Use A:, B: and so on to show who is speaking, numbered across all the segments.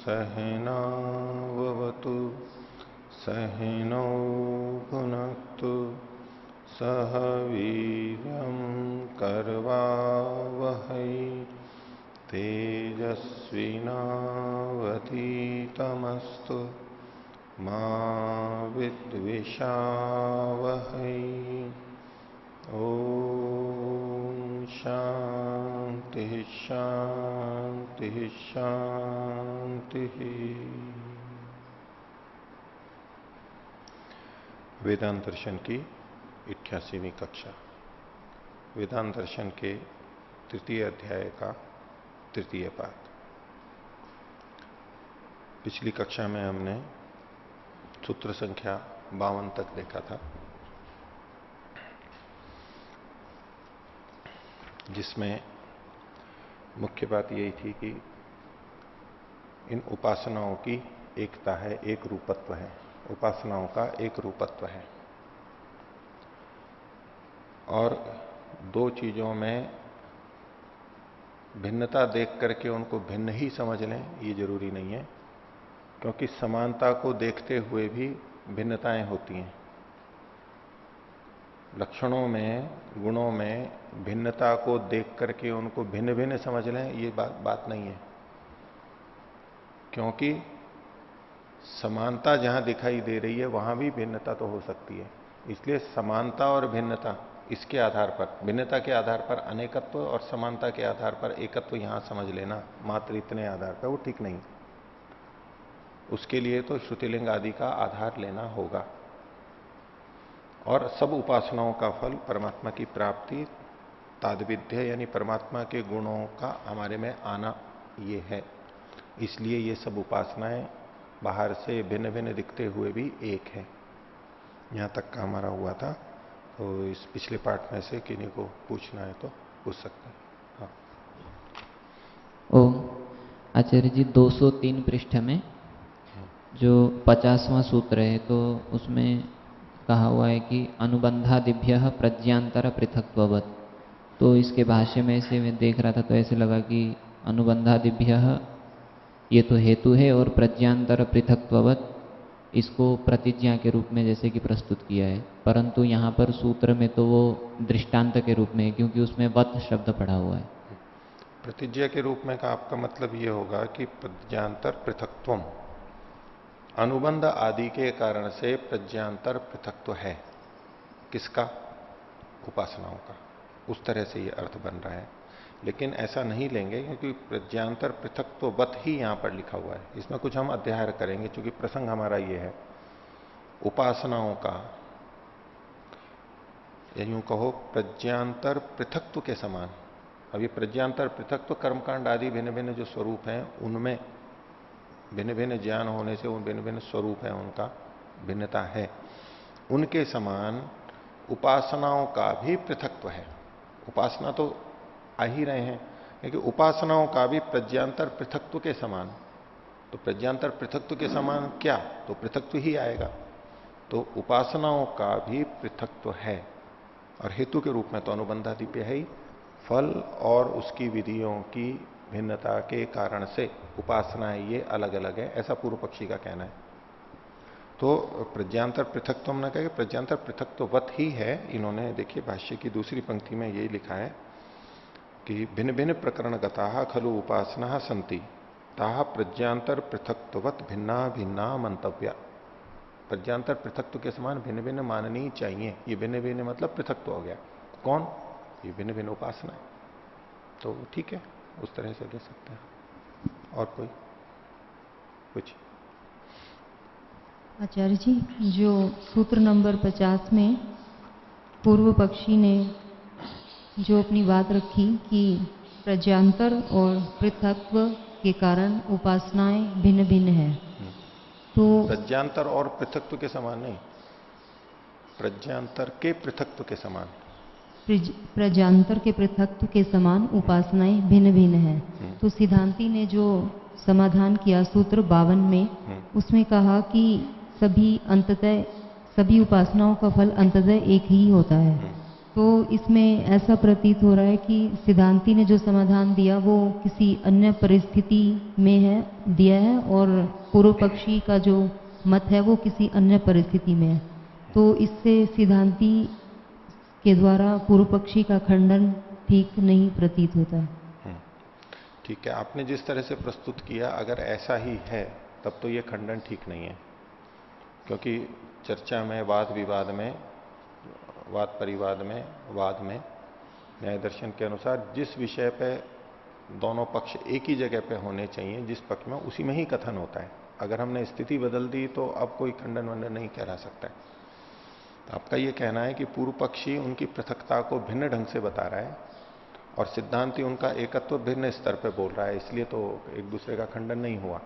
A: सहनावतु सहनौ भुनक्तु सह वीर्यं करवावहै तेजस्विनावधीतमस्तु मा विद्विषावहै। ओम शांति शांति शांति। वेदांत दर्शन की 88वीं कक्षा, वेदांत दर्शन के तृतीय अध्याय का तृतीय पाठ। पिछली कक्षा में हमने सूत्र संख्या 52 तक देखा था, जिसमें मुख्य बात यही थी कि इन उपासनाओं की एकता है, एक रूपत्व है, उपासनाओं का एक रूपत्व है और दो चीजों में भिन्नता देख करके उनको भिन्न ही समझ लें ये जरूरी नहीं है, क्योंकि समानता को देखते हुए भी भिन्नताएं होती हैं। लक्षणों में, गुणों में भिन्नता को देख करके उनको भिन्न भिन्न समझ लें ये बात नहीं है, क्योंकि समानता जहां दिखाई दे रही है वहां भी भिन्नता तो हो सकती है। इसलिए समानता और भिन्नता इसके आधार पर, भिन्नता के आधार पर अनेकत्व और समानता के आधार पर एकत्व यहां समझ लेना मात्र इतने आधार पर, वो ठीक नहीं। उसके लिए तो श्रुतिलिंग आदि का आधार लेना होगा। और सब उपासनाओं का फल परमात्मा की प्राप्ति, ताद्विध्य यानी परमात्मा के गुणों का हमारे में आना ये है। इसलिए ये सब उपासनाएं बाहर से भिन्न भिन्न दिखते हुए भी एक है। यहां तक का हमारा हुआ था। तो इस पिछले पाठ में से किन्हीं को पूछना है तो पूछ सकते हैं। हाँ।
B: ओम आचार्य जी, 203 पृष्ठ में जो 50वां सूत्र है, तो उसमें कहा हुआ है कि अनुबंधादिभ्य प्रज्ञांतर पृथक्त्ववत्। तो इसके भाष्य में से मैं देख रहा था तो ऐसे लगा कि अनुबंधादिभ्य ये तो हेतु है और प्रज्ञांतर पृथक्त्ववत् इसको प्रतिज्ञा के रूप में जैसे कि प्रस्तुत किया है, परंतु यहाँ पर सूत्र में तो वो दृष्टांत के रूप में है, क्योंकि उसमें वत शब्द पड़ा हुआ है।
A: प्रतिज्ञा के रूप में का आपका मतलब ये होगा कि प्रज्ञांतर पृथक्त्वम, अनुबंध आदि के कारण से प्रज्ञांतर पृथक्त्व है। किसका? उपासनाओं का। उस तरह से ये अर्थ बन रहा है, लेकिन ऐसा नहीं लेंगे, क्योंकि प्रज्ञांतर पृथक्त्ववत् ही यहां पर लिखा हुआ है। इसमें कुछ हम अध्याय करेंगे, क्योंकि प्रसंग हमारा ये है उपासनाओं का, यूं कहो प्रज्ञांतर पृथक्त्व के समान। अब ये प्रज्ञांतर पृथक्त्व कर्मकांड आदि भिन्न भिन्न जो स्वरूप हैं उनमें भिन्न भिन्न ज्ञान होने से उन भिन्न भिन्न स्वरूप है, उनका भिन्नता है। उनके समान उपासनाओं का भी पृथक्त्व है। उपासना तो आ ही रहे हैं, लेकिन उपासनाओं का भी प्रज्ञांतर पृथक्त्व के समान। तो प्रज्ञांतर पृथक्त्व के समान क्या? तो पृथक्त्व ही आएगा। तो उपासनाओं का भी पृथक्त्व है, और हेतु के रूप में तो अनुबंधादिभ्य है ही। फल और उसकी विधियों की भिन्नता के कारण से उपासनाएं ये अलग अलग है, ऐसा पूर्व पक्षी का कहना है। तो प्रज्ञांतर पृथक्त्व न कहे, प्रज्ञांतर पृथक्त्ववत् ही है। इन्होंने देखिए भाष्य की दूसरी पंक्ति में यही लिखा है कि भिन्न भिन्न प्रकरणगताः खलु उपासनाः सन्ति ताः प्रज्ञांतर पृथक्त्ववत् भिन्ना भिन्ना मंतव्या। प्रज्ञांतर पृथक्त्व के समान भिन्न भिन्न माननी चाहिए। ये भिन्न भिन्न मतलब पृथक्त्व हो गया। कौन? ये भिन्न भिन्न उपासना है। तो ठीक है, उस तरह से ले सकते हैं। और कोई कुछ?
C: आचार्य जी, जो सूत्र नंबर 50 में पूर्व पक्षी ने जो अपनी बात रखी कि प्रज्ञांतर और पृथक्त्व के कारण उपासनाएं भिन्न भिन्न है, तो
A: प्रज्ञांतर और पृथक्त्व के समान नहीं, प्रज्ञांतर के पृथक्त्व के समान।
C: प्रज्ञांतर के पृथक्त्व के समान उपासनाएं भिन्न भिन्न है। तो सिद्धांती ने जो समाधान किया सूत्र 52 में, उसमें कहा कि सभी उपासनाओं का फल अंततः एक ही होता है। तो इसमें ऐसा प्रतीत हो रहा है कि सिद्धांती ने जो समाधान दिया वो किसी अन्य परिस्थिति में है दिया है, और पूर्व पक्षी का जो मत है वो किसी अन्य परिस्थिति में है। तो इससे सिद्धांती के द्वारा पूर्व पक्षी का खंडन ठीक नहीं प्रतीत होता है।
A: ठीक है, आपने जिस तरह से प्रस्तुत किया, अगर ऐसा ही है तब तो ये खंडन ठीक नहीं है, क्योंकि चर्चा में, वाद विवाद में, वाद परिवाद में, वाद में न्याय दर्शन के अनुसार जिस विषय पे दोनों पक्ष एक ही जगह पे होने चाहिए, जिस पक्ष में, उसी में ही कथन होता है। अगर हमने स्थिति बदल दी तो अब कोई खंडन वंडन नहीं कहला सकता है। तो आपका यह कहना है कि पूर्व पक्षी उनकी पृथकता को भिन्न ढंग से बता रहा है और सिद्धांति उनका एकत्व भिन्न स्तर पर बोल रहा है, इसलिए तो एक दूसरे का खंडन नहीं हुआ।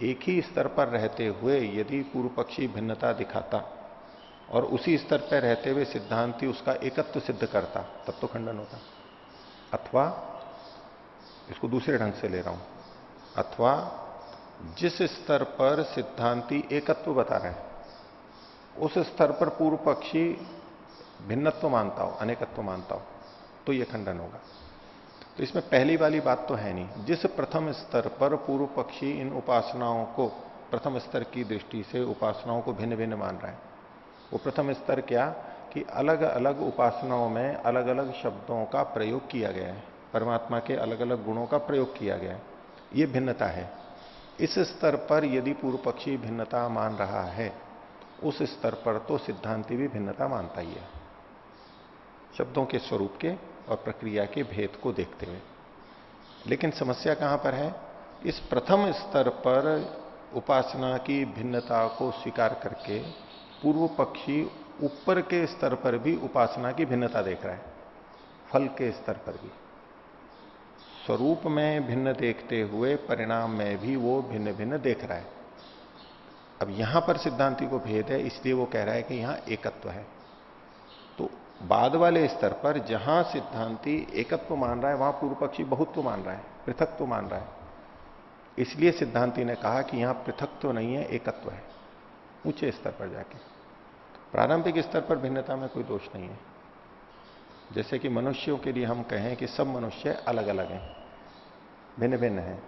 A: एक ही स्तर पर रहते हुए यदि पूर्व पक्षी भिन्नता दिखाता और उसी स्तर पर रहते हुए सिद्धांति उसका एकत्व सिद्ध करता, तब तो खंडन होता। अथवा इसको दूसरे ढंग से ले रहा हूं, अथवा जिस स्तर पर सिद्धांति एकत्व बता रहे हैं उस स्तर पर पूर्व पक्षी भिन्नत्व मानता हो, अनेकत्व मानता हो, तो यह खंडन होगा। तो इसमें पहली वाली बात तो है नहीं। जिस प्रथम स्तर पर पूर्व पक्षी इन उपासनाओं को, प्रथम स्तर की दृष्टि से उपासनाओं को भिन्न भिन्न मान रहा है, वो प्रथम स्तर क्या कि अलग अलग उपासनाओं में अलग अलग शब्दों का प्रयोग किया गया है, परमात्मा के अलग अलग गुणों का प्रयोग किया गया है, ये भिन्नता है। इस स्तर पर यदि पूर्व पक्षी भिन्नता मान रहा है, उस स्तर पर तो सिद्धांति भी भिन्नता मानता ही है, शब्दों के स्वरूप के और प्रक्रिया के भेद को देखते हुए। लेकिन समस्या कहां पर है? इस प्रथम स्तर पर उपासना की भिन्नता को स्वीकार करके पूर्व पक्षी ऊपर के स्तर पर भी उपासना की भिन्नता देख रहा है, फल के स्तर पर भी। स्वरूप में भिन्न देखते हुए परिणाम में भी वो भिन्न भिन्न देख रहा है। अब यहां पर सिद्धांति को भेद है, इसलिए वो कह रहा है कि यहां एकत्व है। तो बाद वाले स्तर पर जहां सिद्धांति एकत्व मान रहा है, वहां पूर्व पक्षी बहुत्व मान रहा है, पृथकत्व मान रहा है। इसलिए सिद्धांति ने कहा कि यहां पृथकत्व नहीं है, एकत्व है, ऊंचे स्तर पर जाके। प्रारंभिक स्तर पर भिन्नता में कोई दोष नहीं है। जैसे कि मनुष्यों के लिए हम कहें कि सब मनुष्य अलग अलग हैं, भिन्न भिन्न हैं,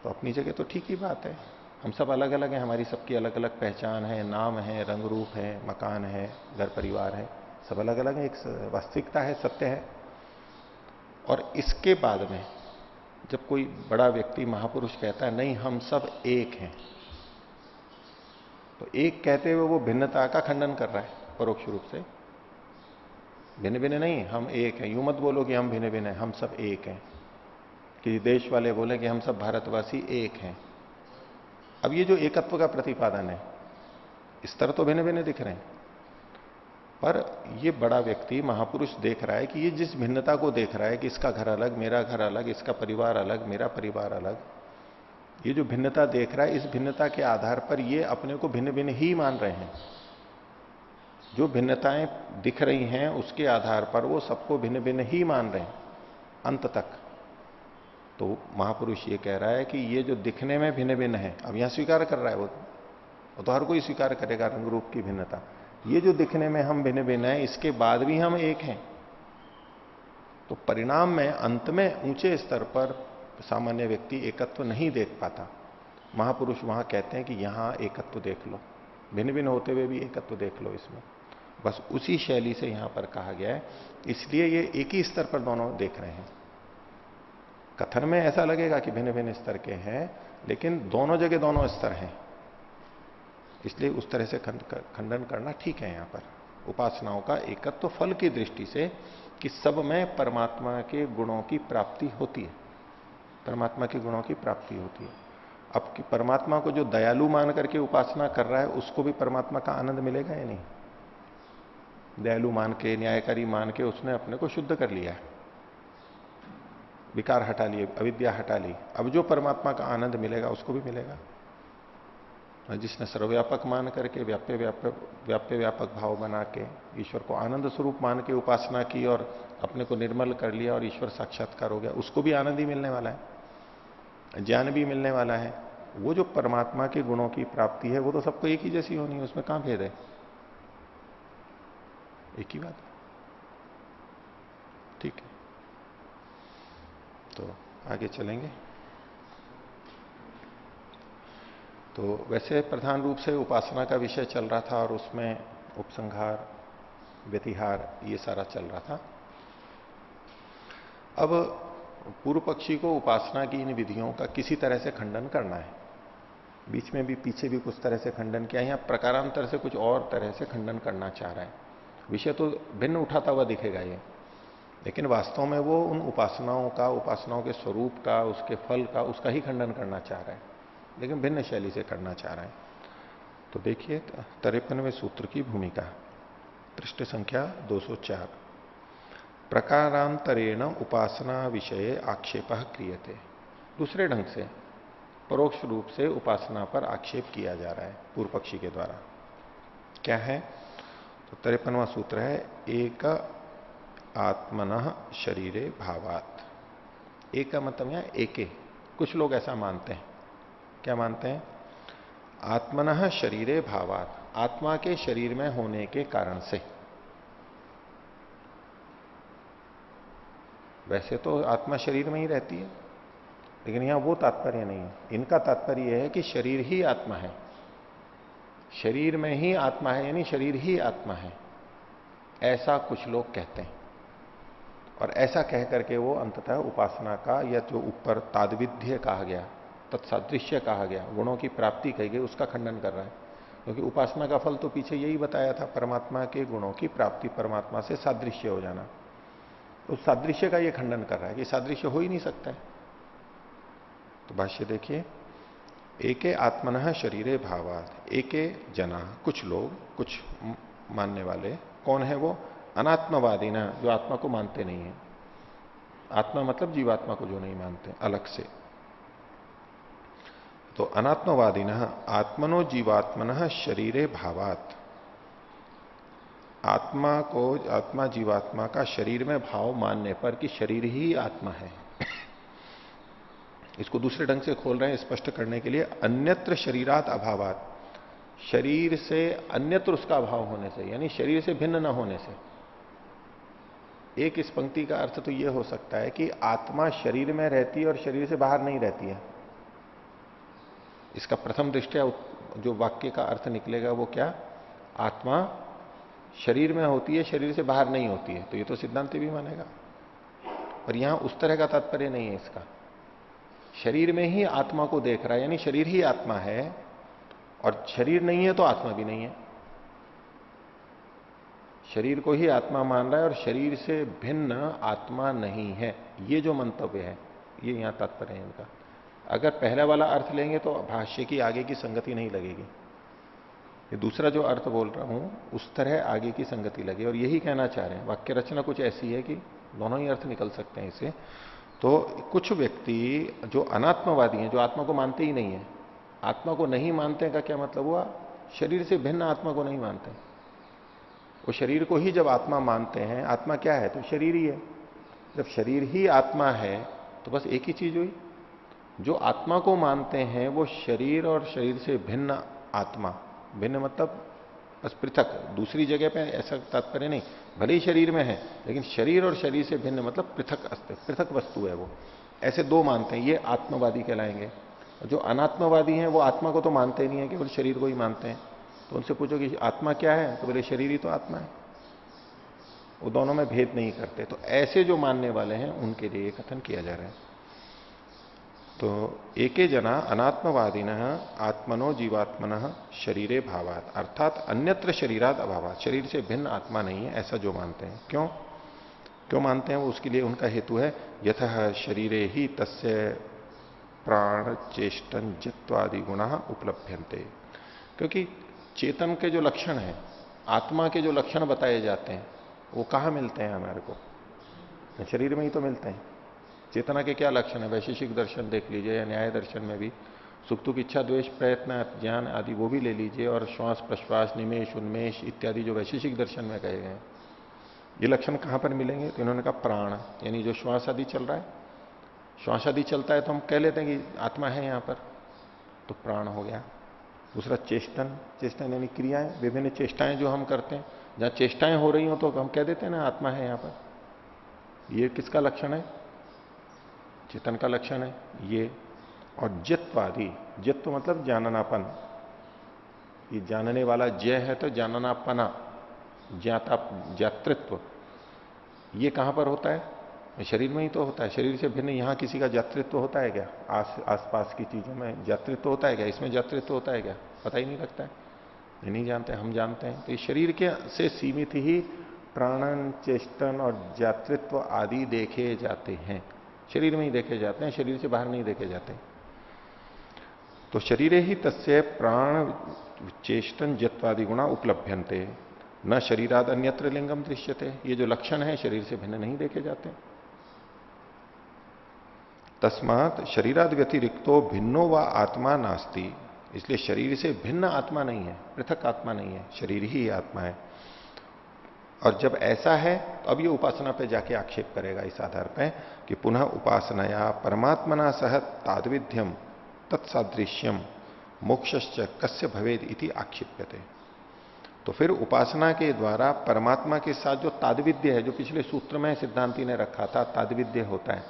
A: तो अपनी जगह तो ठीक ही बात है, हम सब अलग अलग हैं, हमारी सबकी अलग अलग पहचान है, नाम है, रंग रूप है, मकान है, घर परिवार है, सब अलग अलग है, एक वास्तविकता है, सत्य है। और इसके बाद में जब कोई बड़ा व्यक्ति, महापुरुष कहता है नहीं हम सब एक हैं, तो एक कहते हुए वो भिन्नता का खंडन कर रहा है परोक्ष रूप से। भिन्न भिन्न नहीं, हम एक हैं। यूं मत बोलो कि हम भिन्न भिन्न हैं, हम सब एक हैं। कि देश वाले बोले कि हम सब भारतवासी एक हैं। अब ये जो एकत्व का प्रतिपादन है, स्तर तो भिन्न भिन्न दिख रहे हैं, पर ये बड़ा व्यक्ति, महापुरुष देख रहा है कि ये जिस भिन्नता को देख रहा है कि इसका घर अलग, मेरा घर अलग, इसका परिवार अलग, मेरा परिवार अलग, ये जो भिन्नता देख रहा है, इस भिन्नता के आधार पर ये अपने को भिन्न भिन्न ही मान रहे हैं। जो भिन्नताएं दिख रही हैं उसके आधार पर वो सबको भिन्न भिन्न ही मान रहे हैं अंत तक। तो महापुरुष ये कह रहा है कि ये जो दिखने में भिन्न भिन्न है, अब यहां स्वीकार कर रहा है वो तो हर कोई स्वीकार करेगा रंग रूप की भिन्नता। ये जो दिखने में हम भिन्न भिन्न है, इसके बाद भी हम एक हैं। तो परिणाम में अंत में ऊंचे स्तर पर सामान्य व्यक्ति एकत्व नहीं देख पाता। महापुरुष वहां कहते हैं कि यहां एकत्व देख लो, भिन्न भिन्न होते हुए भी एकत्व देख लो इसमें। बस उसी शैली से यहां पर कहा गया है, इसलिए ये एक ही स्तर पर दोनों देख रहे हैं। कथन में ऐसा लगेगा कि भिन्न भिन्न स्तर के हैं, लेकिन दोनों जगह दोनों स्तर हैं, इसलिए उस तरह से खंडन करना ठीक है। यहां पर उपासनाओं का एकत्व फल की दृष्टि से कि सब में परमात्मा के गुणों की प्राप्ति होती है, परमात्मा के गुणों की प्राप्ति होती है। अब कि परमात्मा को जो दयालु मान करके उपासना कर रहा है, उसको भी परमात्मा का आनंद मिलेगा या नहीं? दयालु मान के, न्यायकारी मान के उसने अपने को शुद्ध कर लिया है, विकार हटा लिए, अविद्या हटा ली। अब जो परमात्मा का आनंद मिलेगा उसको भी मिलेगा। जिसने सर्वव्यापक मान करके व्याप्य व्यापक भाव बना के ईश्वर को आनंद स्वरूप मान के उपासना की और अपने को निर्मल कर लिया और ईश्वर साक्षात्कार हो गया, उसको भी आनंद ही मिलने वाला है, ज्ञान भी मिलने वाला है। वो जो परमात्मा के गुणों की प्राप्ति है वो तो सबको एक ही जैसी होनी है, उसमें कहां भेद है? एक ही बात है। ठीक है, तो आगे चलेंगे। तो वैसे प्रधान रूप से उपासना का विषय चल रहा था और उसमें उपसंहार, व्यतिहार, ये सारा चल रहा था। अब पूर्व पक्षी को उपासना की इन विधियों का किसी तरह से खंडन करना है। बीच में भी, पीछे भी कुछ तरह से खंडन किया, यहां प्रकारांतर से कुछ और तरह से खंडन करना चाह रहा है। विषय तो भिन्न उठाता हुआ दिखेगा ये, लेकिन वास्तव में वो उन उपासनाओं का, उपासनाओं के स्वरूप का, उसके फल का, उसका ही खंडन करना चाह रहा है, लेकिन भिन्न शैली से करना चाह रहा है। तो देखिए 53वें सूत्र की भूमिका, पृष्ठ संख्या 204। प्रकारांतरेण उपासना विषय आक्षेप क्रियते। दूसरे ढंग से परोक्ष रूप से उपासना पर आक्षेप किया जा रहा है पूर्व पक्षी के द्वारा। क्या है? तो 53वां सूत्र है, एक आत्मनः शरीरे भावात। एक का मतलब यहां एके, कुछ लोग ऐसा मानते हैं। क्या मानते हैं? आत्मनः शरीरे भावात, आत्मा के शरीर में होने के कारण से। वैसे तो आत्मा शरीर में ही रहती है, लेकिन यहां वो तात्पर्य नहीं है। इनका तात्पर्य यह है कि शरीर ही आत्मा है, शरीर में ही आत्मा है, यानी शरीर ही आत्मा है, ऐसा कुछ लोग कहते हैं। और ऐसा कह करके वो अंततः उपासना का, या जो ऊपर ताद्विध्य कहा गया, तत्सादृश्य कहा गया, गुणों की प्राप्ति कही गई, उसका खंडन कर रहा है। क्योंकि उपासना का फल तो पीछे यही बताया था, परमात्मा के गुणों की प्राप्ति, परमात्मा से सादृश्य हो जाना। उस सादृश्य का ये खंडन कर रहा है कि सादृश्य हो ही नहीं सकता है। तो भाष्य देखिए, एके आत्मनः शरीरे भावात, एके जना, कुछ लोग, कुछ मानने वाले। कौन है वो? अनात्मवादी ना, जो आत्मा को मानते नहीं है। आत्मा मतलब जीवात्मा को जो नहीं मानते अलग से। तो अनात्मवादी न आत्मनो जीवात्मन शरीरे भावात, आत्मा को, आत्मा जीवात्मा का शरीर में भाव मानने पर कि शरीर ही आत्मा है। इसको दूसरे ढंग से खोल रहे हैं स्पष्ट करने के लिए, अन्यत्र शरीरात अभावात, शरीर से अन्यत्र उसका अभाव होने से, यानी शरीर से भिन्न न होने से। एक इस पंक्ति का अर्थ तो यह हो सकता है कि आत्मा शरीर में रहती है और शरीर से बाहर नहीं रहती है। इसका प्रथम दृष्टया जो वाक्य का अर्थ निकलेगा वो क्या? आत्मा शरीर में होती है, शरीर से बाहर नहीं होती है। तो ये तो सिद्धांत भी मानेगा, पर यहां उस तरह का तात्पर्य नहीं है इसका। शरीर में ही आत्मा को देख रहा है, यानी शरीर ही आत्मा है, और शरीर नहीं है तो आत्मा भी नहीं है। शरीर को ही आत्मा मान रहा है और शरीर से भिन्न आत्मा नहीं है, ये जो मंतव्य है, ये यहां तात्पर्य है इनका। अगर पहला वाला अर्थ लेंगे तो भाष्य की आगे की संगति नहीं लगेगी। ये दूसरा जो अर्थ बोल रहा हूं उस तरह आगे की संगति लगे, और यही कहना चाह रहे हैं। वाक्य रचना कुछ ऐसी है कि दोनों ही अर्थ निकल सकते हैं इसे। तो कुछ व्यक्ति जो अनात्मवादी हैं, जो आत्मा को मानते ही नहीं है, आत्मा को नहीं मानते का क्या मतलब हुआ? शरीर से भिन्न आत्मा को नहीं मानते। वो शरीर को ही जब आत्मा मानते हैं, आत्मा क्या है? तो शरीर ही है। जब शरीर ही आत्मा है तो बस एक ही चीज हुई। जो आत्मा को मानते हैं वो शरीर और शरीर से भिन्न आत्मा, भिन्न मतलब बस पृथक, दूसरी जगह पे ऐसा तात्पर्य नहीं, भले ही शरीर में है लेकिन शरीर और शरीर से भिन्न मतलब पृथक अस्तित्व, पृथक वस्तु है वो। ऐसे दो मानते हैं, ये आत्मवादी कहलाएंगे। जो अनात्मवादी हैं वो आत्मा को तो मानते नहीं है, केवल शरीर को ही मानते हैं। तो उनसे पूछो कि आत्मा क्या है, तो बोले शरीर ही तो आत्मा है। वो दोनों में भेद नहीं करते। तो ऐसे जो मानने वाले हैं उनके लिए कथन किया जा रहा है। तो एके जना अनात्मवादिन आत्मनो जीवात्मन शरीरे भावात, अर्थात अन्यत्र शरीरात अभावात, शरीर से भिन्न आत्मा नहीं है, ऐसा जो मानते हैं। क्यों क्यों मानते हैं वो? उसके लिए उनका हेतु है, यतः शरीरे ही तस्य प्राण चेष्टन जित्वादि गुणा उपलभ्यन्ते। क्योंकि चेतन के जो लक्षण हैं, आत्मा के जो लक्षण बताए जाते हैं, वो कहां मिलते हैं हमारे को? शरीर में ही तो मिलते हैं। चेतना के क्या लक्षण है? वैशेषिक दर्शन देख लीजिए, या न्याय दर्शन में भी सुख दुख इच्छा द्वेष प्रयत्न ज्ञान आदि वो भी ले लीजिए, और श्वास प्रश्वास निमेष उन्मेष इत्यादि जो वैशेषिक दर्शन में कहे गए, ये लक्षण कहां पर मिलेंगे? तो इन्होंने कहा प्राण, यानी जो श्वास आदि चल रहा है, श्वास आदि चलता है तो हम कह लेते हैं कि आत्मा है यहां पर, तो प्राण हो गया। दूसरा चेष्टन, चेष्टन यानी क्रियाएं, विभिन्न चेष्टाएं जो हम करते हैं, जहां चेष्टाएं हो रही हो तो हम कह देते हैं ना आत्मा है यहां पर। ये किसका लक्षण है? चेतन का लक्षण है ये। और जित्वादि, जित्व मतलब जाननापन, ये जानने वाला जय है तो जाननापना, ज्ञाता, ज्ञातृत्व, ये कहां पर होता है? शरीर में ही तो होता है। शरीर से भिन्न यहां किसी का ज्ञातृत्व होता है क्या? आसपास की चीजों में ज्ञातृत्व होता है क्या? इसमें ज्ञातृत्व होता है क्या? पता ही नहीं लगता है, ये नहीं जानते, हम जानते हैं। तो ये शरीर के से सीमित ही प्राणन, चेष्टन और ज्ञातृत्व आदि देखे जाते हैं, शरीर में ही देखे जाते हैं, शरीर से बाहर नहीं देखे जाते। तो शरीरे ही तस्य प्राण चेष्टन जत्वादि गुणा उपलभ्यन्ते न शरीराद अन्यत्र लिंगम दृश्यते। ये जो लक्षण है शरीर से भिन्न नहीं देखे जाते। तस्मात् शरीराद व्यतिरिक्तो भिन्नो व आत्मा नास्ति, इसलिए शरीर से भिन्न आत्मा नहीं है, पृथक आत्मा नहीं है, शरीर ही आत्मा है। और जब ऐसा है तो अब ये उपासना पे जाके आक्षेप करेगा इस आधार पे कि पुनः उपासनाया परमात्मना सह ताद्विध्यम तत्सादृश्यम मोक्षश्च कस्य भवेद इति आक्षिप्यते। तो फिर उपासना के द्वारा परमात्मा के साथ जो ताद्विद्य है, जो पिछले सूत्र में सिद्धांति ने रखा था ताद्विद्य होता है,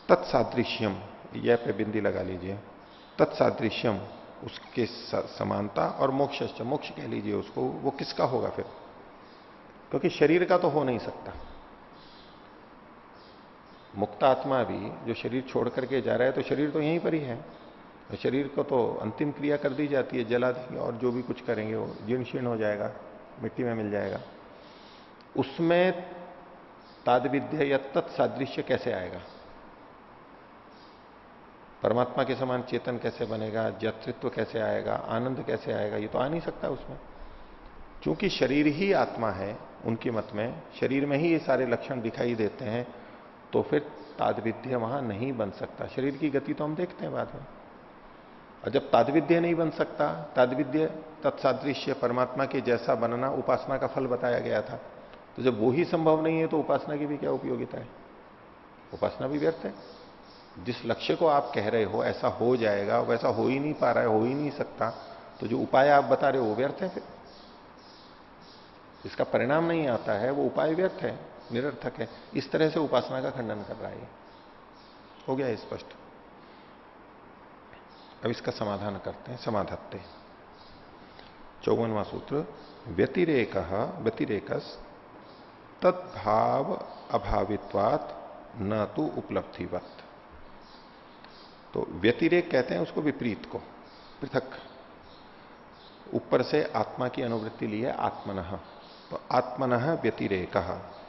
A: तत्सादृश्यम, यह पे बिंदी लगा लीजिए, तत्सादृश्यम उसके समानता, और मोक्षश्च, मोक्ष कह लीजिए उसको, वो किसका होगा फिर? क्योंकि शरीर का तो हो नहीं सकता। मुक्त आत्मा भी जो शरीर छोड़ करके जा रहा है तो शरीर तो यहीं पर ही है, शरीर को तो अंतिम क्रिया कर दी जाती है, जला देंगे और जो भी कुछ करेंगे वो जीर्ण शीर्ण हो जाएगा, मिट्टी में मिल जाएगा। उसमें ताद्विद्य या तत्सादृश्य कैसे आएगा? परमात्मा के समान चेतन कैसे बनेगा? ज्ञातृत्व कैसे आएगा? आनंद कैसे आएगा? ये तो आ नहीं सकता उसमें। क्योंकि शरीर ही आत्मा है, उनके मत में शरीर में ही ये सारे लक्षण दिखाई देते हैं, तो फिर ताद्विद्य वहां नहीं बन सकता। शरीर की गति तो हम देखते हैं बाद में। और जब ताद्विद्य नहीं बन सकता, ताद्विद्य तत्सादृश्य परमात्मा के जैसा बनना उपासना का फल बताया गया था, तो जब वो ही संभव नहीं है तो उपासना की भी क्या उपयोगिता है? उपासना भी व्यर्थ है। जिस लक्ष्य को आप कह रहे हो ऐसा हो जाएगा, वैसा हो ही नहीं पा रहा है, हो ही नहीं सकता, तो जो उपाय आप बता रहे हो वो व्यर्थ है। फिर इसका परिणाम नहीं आता है, वो उपाय व्यर्थ है, निरर्थक है। इस तरह से उपासना का खंडन कर रहा है। हो गया स्पष्ट? अब इसका समाधान करते हैं। समाधत्ते 54वां सूत्र, व्यतिरेकस तद्भाव अभावित्वात् न तो उपलब्धिवत। तो व्यतिरेक कहते हैं उसको विपरीत को, पृथक। ऊपर से आत्मा की अनुवृत्ति ली है आत्मनः, तो आत्मनः व्यतिरेक।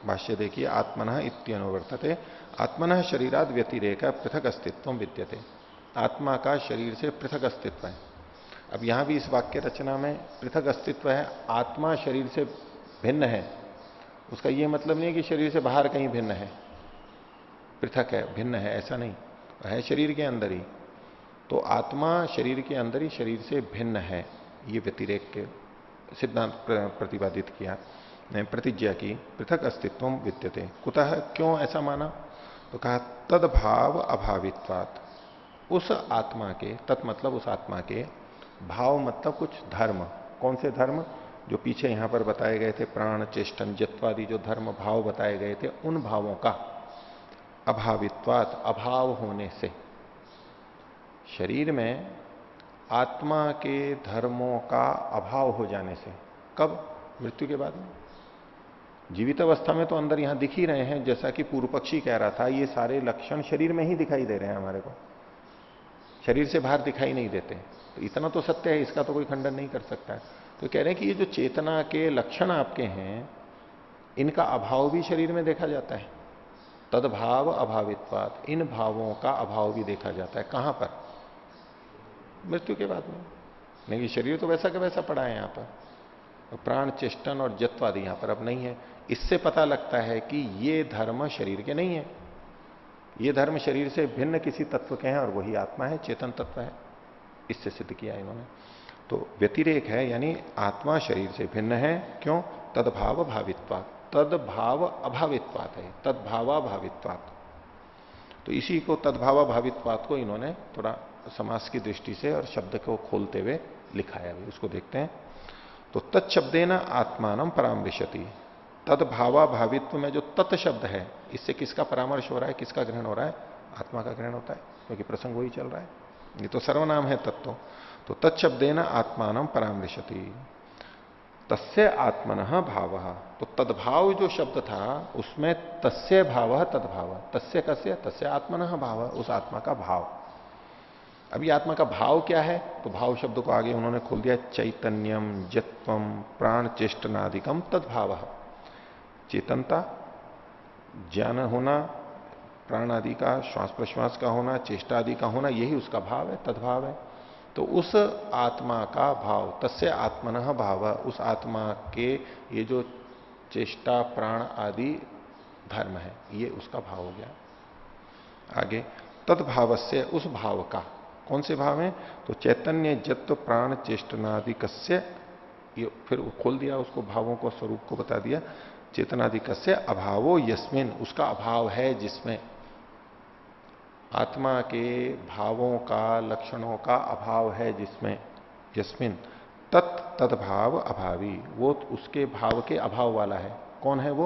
A: भाष्य देखिए, आत्मनः इत्यनुवर्तते, आत्मनः शरीराद व्यतिरेक पृथक अस्तित्व विद्यते। आत्मा का शरीर से पृथक अस्तित्व है। अब यहां भी इस वाक्य रचना में पृथक अस्तित्व है, आत्मा शरीर से भिन्न है। उसका यह मतलब नहीं है कि शरीर से बाहर कहीं भिन्न है, पृथक है, भिन्न है, ऐसा नहीं है, शरीर के अंदर ही। तो आत्मा शरीर के अंदर ही शरीर से भिन्न है, ये व्यतिरेक के सिद्धांत प्रतिपादित किया, प्रतिज्ञा की। पृथक अस्तित्व विद्यते, कुतः, क्यों ऐसा माना? तो कहा तद्भाव अभावित्वात्, उस आत्मा के, तत् मतलब उस आत्मा के, भाव मतलब कुछ धर्म। कौन से धर्म? जो पीछे यहां पर बताए गए थे, प्राण चेष्टन जत्वादि जो धर्म भाव बताए गए थे, उन भावों का अभावित्वात्, अभाव होने से। शरीर में आत्मा के धर्मों का अभाव हो जाने से। कब? मृत्यु के बाद में। जीवित अवस्था में तो अंदर यहां दिख ही रहे हैं, जैसा कि पूर्व पक्षी कह रहा था, ये सारे लक्षण शरीर में ही दिखाई दे रहे हैं हमारे को, शरीर से बाहर दिखाई नहीं देते। तो इतना तो सत्य है, इसका तो कोई खंडन नहीं कर सकता है। तो कह रहे हैं कि ये जो चेतना के लक्षण आपके हैं, इनका अभाव भी शरीर में देखा जाता है। तद्भाव अभावित्वात्, इन भावों का अभाव भी देखा जाता है। कहां पर? मृत्यु के बाद में। नहीं, शरीर तो वैसा का वैसा पड़ा है यहां पर, प्राण चेष्टन और जत्वादि यहां पर अब नहीं है। इससे पता लगता है कि ये धर्म शरीर के नहीं है, ये धर्म शरीर से भिन्न किसी तत्व के हैं, और वही आत्मा है, चेतन तत्व है। इससे सिद्ध किया इन्होंने। तो व्यतिरेक है, यानी आत्मा शरीर से भिन्न है। क्यों? तद्भाव भावित्वात्, तद्भाव अभावित्वात् है, तद्भावाभावित्वात्। तो इसी को तद्भावाभावित्वात् को इन्होंने थोड़ा समास की दृष्टि से और शब्द को खोलते हुए लिखा है, उसको देखते हैं। तो तत्शब्देन आत्मानं परामृशति, तद्भावा भावित्व में जो तत् शब्द है, इससे किसका परामर्श हो रहा है, किसका ग्रहण हो रहा है? आत्मा का ग्रहण होता है, क्योंकि प्रसंग वही चल रहा है। ये तो सर्वनाम है तत्व। तो तत्शब्देन आत्मानं परामृशति, तस्य आत्मनः भावः। तो तद्भाव जो शब्द था उसमें तस्य भावः तद्भाव, तस्य कस्य, तस्य आत्मनः भावः, उस आत्मा का भाव। अभी आत्मा का भाव क्या है? तो भाव शब्द को आगे उन्होंने खोल दिया, चैतन्यम जत्वम प्राण चेष्टनादिकम तद्भावः। चेतनता, ज्ञान होना, प्राण आदि का, श्वास प्रश्वास का होना, चेष्टा आदि का होना, यही उसका भाव है, तद्भाव है। तो उस आत्मा का भाव, तस्य आत्मनः भाव, उस आत्मा के ये जो चेष्टा प्राण आदि धर्म है, ये उसका भाव हो गया। आगे तद्भाव से, उस भाव का, कौन से भाव है? तो चैतन्य जत्व प्राण चेष्टनादिकस्य, ये फिर खोल दिया उसको, भावों को, स्वरूप को बता दिया। चेतनादिकस्य अभावो यस्मिन, उसका अभाव है जिसमें, आत्मा के भावों का, लक्षणों का अभाव है जिसमें, यस्मिन तद्भाव अभावी, वो उसके भाव के अभाव वाला है। कौन है वो?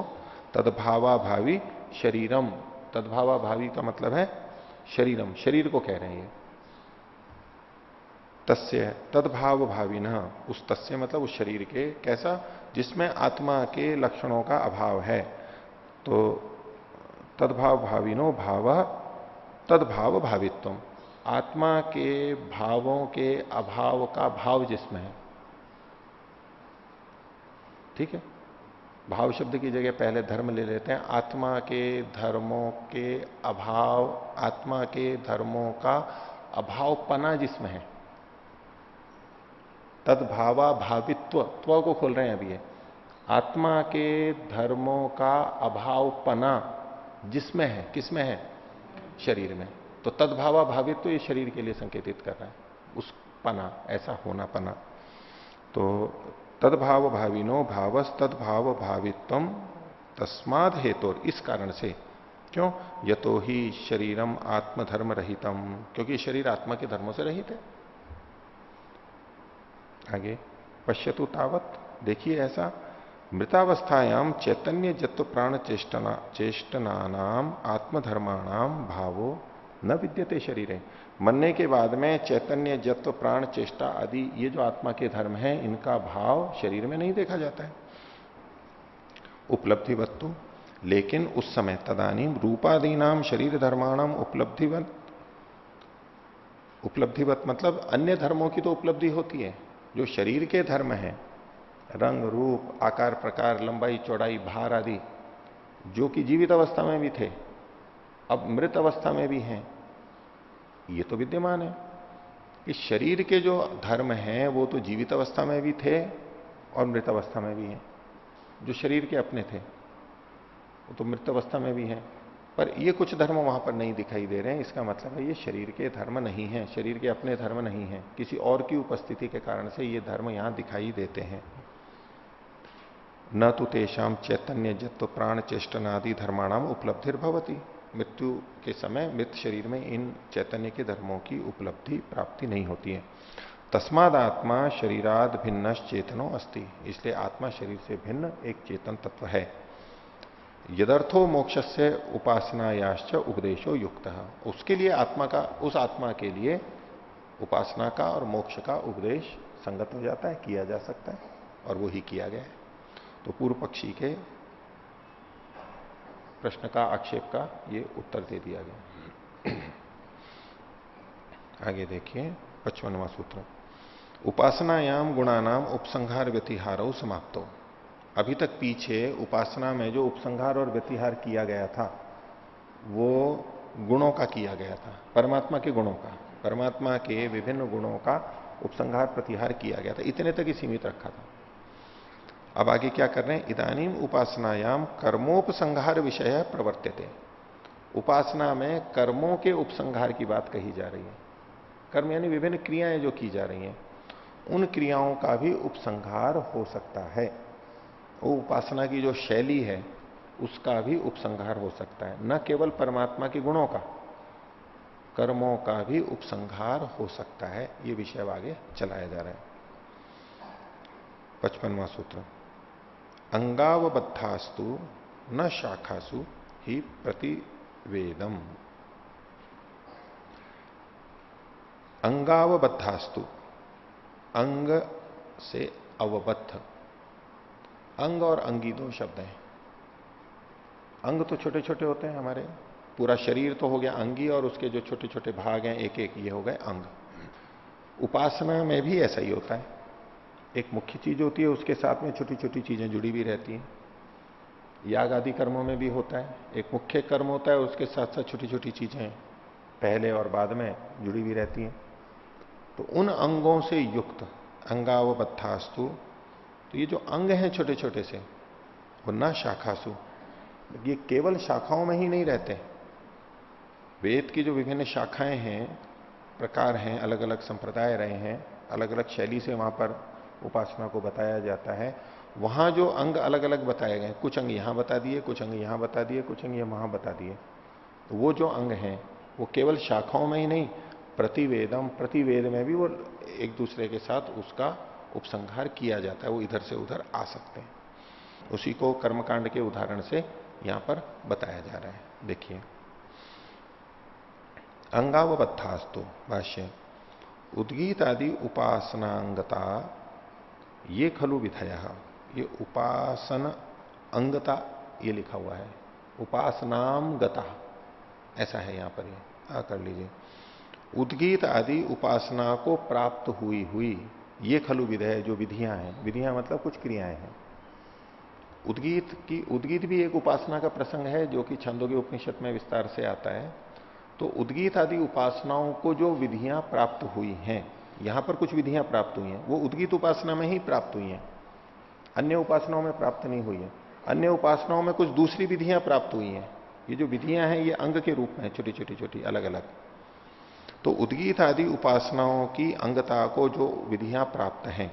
A: तद्भावा भावी शरीरम। तद्भावा भावी का मतलब है शरीरम, शरीर को कह रहे हैं ये। तस्य तद्भाव भावी न, उस तस्य मतलब उस शरीर के, कैसा? जिसमें आत्मा के लक्षणों का अभाव है। तो तद्भाव भाविनो भाव तद्भाव भावित्वम, आत्मा के भावों के अभाव का भाव जिसमें है। ठीक है, भाव शब्द की जगह पहले धर्म ले लेते हैं। आत्मा के धर्मों के अभाव, आत्मा के धर्मों का अभावपना जिसमें है, तद्भावा भावित्व, त्व को खोल रहे हैं अभी ये। आत्मा के धर्मों का अभावपना जिसमें है, किसमें है? शरीर में। तो तद्भावा भावित्व ये शरीर के लिए संकेतित कर रहा है, उस पना, ऐसा होना पना। तो तद्भाव भाविनो भावस तद्भाव भावित्वम तस्माद हेतु, इस कारण से। क्यों? यतो ही शरीरम आत्मधर्म रहितम, क्योंकि शरीर आत्मा के धर्मों से रहित है। आगे पश्यतु तावत, देखिए ऐसा, मृतावस्थायाम चैतन्य जत्व प्राण चेष्टनानाम आत्मधर्माणाम भावो न विद्यते शरीरे। मरने के बाद में चैतन्य जत्व प्राण चेष्टा आदि ये जो आत्मा के धर्म हैं, इनका भाव शरीर में नहीं देखा जाता है। उपलब्धि वस्तु, लेकिन उस समय तदानीम रूपादि नाम शरीर धर्माणाम उपलब्धिवत, उपलब्धिवत मतलब अन्य धर्मों की तो उपलब्धि होती है। जो शरीर के धर्म हैं, रंग रूप आकार प्रकार लंबाई चौड़ाई भार आदि, जो कि जीवित अवस्था में भी थे, अब मृत अवस्था में भी हैं, ये तो विद्यमान है। कि शरीर के जो धर्म हैं वो तो जीवित अवस्था में भी थे और मृत अवस्था में भी हैं। जो शरीर के अपने थे वो तो मृत अवस्था में भी हैं, पर ये कुछ धर्म वहां पर नहीं दिखाई दे रहे हैं। इसका मतलब है ये शरीर के धर्म नहीं है, शरीर के अपने धर्म नहीं है, किसी और की उपस्थिति के कारण से ये धर्म यहां दिखाई देते हैं। न तो तेषाम चैतन्य जत्व प्राण चेष्टनादि धर्माणाम उपलब्धिर्भवती, मृत्यु के समय मृत शरीर में इन चैतन्य के धर्मों की उपलब्धि प्राप्ति नहीं होती है। तस्माद आत्मा शरीराद भिन्न चेतनो अस्ति, इसलिए आत्मा शरीर से भिन्न एक चेतन तत्व है। यदर्थो मोक्ष से उपासनायाश्च उपदेशो युक्त, उसके लिए आत्मा का, उस आत्मा के लिए उपासना का और मोक्ष का उपदेश संगत हो जाता है, किया जा सकता है, और वो ही किया गया है। तो पूर्व पक्षी के प्रश्न का, आक्षेप का ये उत्तर दे दिया गया। आगे देखिए 55वां सूत्र, उपासनायाम गुणानाम उपसंहार व्यतिहारो समाप्तो। अभी तक पीछे उपासना में जो उपसंहार और व्यतिहार किया गया था वो गुणों का किया गया था, परमात्मा के गुणों का, परमात्मा के विभिन्न गुणों का उपसंहार प्रतिहार किया गया था, इतने तक ही सीमित रखा था। अब आगे क्या कर रहे हैं? इदानीम उपासनायाम कर्मोपसंहार विषय प्रवर्त्यते, उपासना में कर्मों के उपसंहार की बात कही जा रही है। कर्म यानी विभिन्न क्रियाएं जो की जा रही हैं, उन क्रियाओं का भी उपसंहार हो सकता है। वो उपासना की जो शैली है उसका भी उपसंहार हो सकता है, न केवल परमात्मा के गुणों का, कर्मों का भी उपसंहार हो सकता है। ये विषय आगे चलाया जा रहा है। 55वां सूत्र, अंगावबद्धास्तु न शाखासु ही प्रतिवेदम। अंगावबद्धास्तु, अंग से अवबद्ध। अंग और अंगी दो शब्द हैं। अंग तो छोटे छोटे होते हैं हमारे, पूरा शरीर तो हो गया अंगी, और उसके जो छोटे छोटे भाग हैं एक एक ये हो गए अंग। उपासना में भी ऐसा ही होता है, एक मुख्य चीज होती है, उसके साथ में छोटी छोटी चीजें जुड़ी भी रहती हैं। याग आदि कर्मों में भी होता है, एक मुख्य कर्म होता है, उसके साथ साथ छोटी छोटी चीजें पहले और बाद में जुड़ी भी रहती हैं। तो उन अंगों से युक्त अंगावबद्धास्तु, तो ये जो अंग हैं छोटे छोटे से, वो न शाखासु, ये केवल शाखाओं में ही नहीं रहते। वेद की जो विभिन्न शाखाएं हैं, प्रकार हैं, अलग अलग संप्रदाय रहे हैं, अलग अलग शैली से वहां पर उपासना को बताया जाता है। वहां जो अंग अलग अलग बताए गए, कुछ अंग यहां बता दिए, कुछ अंग यहां बता दिए, कुछ अंग वहां बता दिए। तो वो जो अंग हैं वो केवल शाखाओं में ही नहीं, प्रतिवेदम, प्रतिवेद में भी वो एक दूसरे के साथ उसका उपसंहार किया जाता है, वो इधर से उधर आ सकते हैं। उसी को कर्मकांड के उदाहरण से यहां पर बताया जा रहा है। देखिए, अंगावबद्धास्तु भाष्य, उद्गीत आदि उपासनांगता ये खलु विधया, ये उपासन अंगता ये लिखा हुआ है, उपासनाम गता ऐसा है यहां पर, ये कर लीजिए। उद्गीत आदि उपासना को प्राप्त हुई हुई ये खलु विधेय, जो विधियां हैं, विधियां मतलब कुछ क्रियाएं हैं। उद्गीत भी एक उपासना का प्रसंग है, जो कि छंदोग्य उपनिषद में विस्तार से आता है। तो उद्गीत आदि उपासनाओं को जो विधियां प्राप्त हुई हैं, यहां पर कुछ विधियां प्राप्त हुई हैं, वो उद्गीत उपासना में ही प्राप्त हुई हैं, अन्य उपासनाओं में प्राप्त नहीं हुई है। अन्य उपासनाओं में कुछ दूसरी विधियां प्राप्त हुई हैं। ये जो विधियां हैं ये अंग के रूप में छोटी छोटी छोटी अलग अलग। तो उद्गीत आदि उपासनाओं की अंगता को जो विधियां प्राप्त हैं,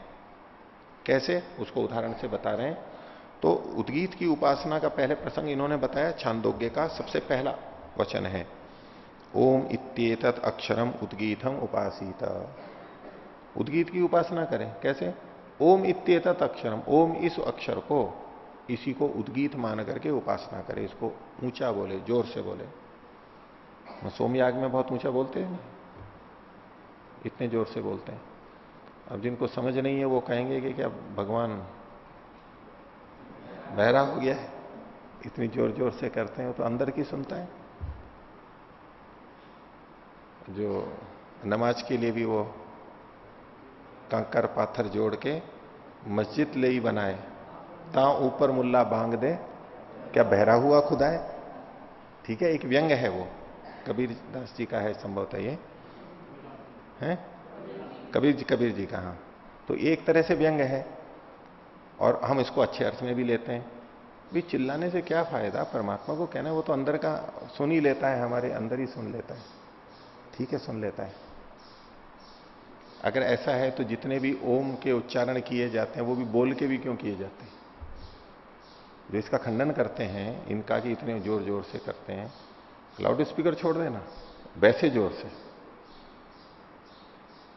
A: कैसे, उसको उदाहरण से बता रहे हैं। तो उद्गीत की उपासना का पहले प्रसंग इन्होंने बताया, छांदोग्य का सबसे पहला वचन है, ओम इत्येतत् अक्षरम उद्गीतम उपासीत। उद्गीत की उपासना करें, कैसे, ओम इत्येतत् अक्षरम, ओम इस अक्षर को, इसी को उद्गीत मान करके उपासना करें, इसको ऊंचा बोले, जोर से बोले। सोमयाग में बहुत ऊंचा बोलते हैं, इतने जोर से बोलते हैं। अब जिनको समझ नहीं है वो कहेंगे कि क्या भगवान बहरा हो गया है, इतनी जोर जोर से करते हैं, तो अंदर की सुनता है। जो नमाज के लिए भी वो कंकर पाथर जोड़ के मस्जिद ले ही बनाए, ता ऊपर मुल्ला बांग दे, क्या बहरा हुआ खुदा है। ठीक है, एक व्यंग है वो, कबीर दास जी का है संभवतः, ये है कबीर जी का। हाँ, तो एक तरह से व्यंग है, और हम इसको अच्छे अर्थ में भी लेते हैं। भी चिल्लाने से क्या फायदा, परमात्मा को कहना है, वो तो अंदर का सुन ही लेता है, हमारे अंदर ही सुन लेता है। ठीक है, सुन लेता है। अगर ऐसा है तो जितने भी ओम के उच्चारण किए जाते हैं वो भी बोल के भी क्यों किए जाते हैं? जो इसका खंडन करते हैं इनका कि इतने जोर जोर से करते हैं, लाउड स्पीकर छोड़ देना, वैसे जोर से।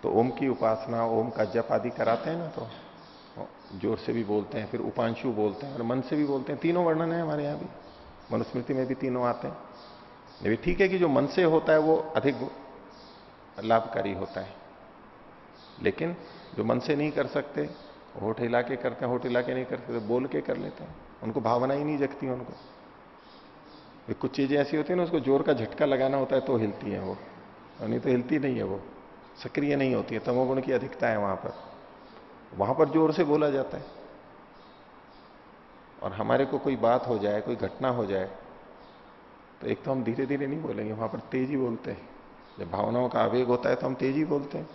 A: तो ओम की उपासना, ओम का जप आदि कराते हैं ना, तो जोर से भी बोलते हैं, फिर उपांशु बोलते हैं और मन से भी बोलते हैं। तीनों वर्णन है हमारे यहां भी, मनुस्मृति में भी तीनों आते हैं। ये भी ठीक है कि जो मन से होता है वो अधिक लाभकारी होता है, लेकिन जो मन से नहीं कर सकते, होठ हिला के करते हैं, होठ हिला के नहीं कर सकते, बोल के कर लेते हैं, उनको भावना ही नहीं जगती उनको। कुछ चीजें ऐसी होती है ना, उसको जोर का झटका लगाना होता है तो हिलती है वो, और नहीं तो हिलती नहीं है, वो सक्रिय नहीं होती है। तमोगुण की अधिकता है वहां पर जोर से बोला जाता है। और हमारे को कोई बात हो जाए, कोई घटना हो जाए, तो एक तो हम धीरे धीरे नहीं बोलेंगे, वहां पर तेज ही बोलते हैं। जब भावनाओं का आवेग होता है तो हम तेज ही बोलते हैं।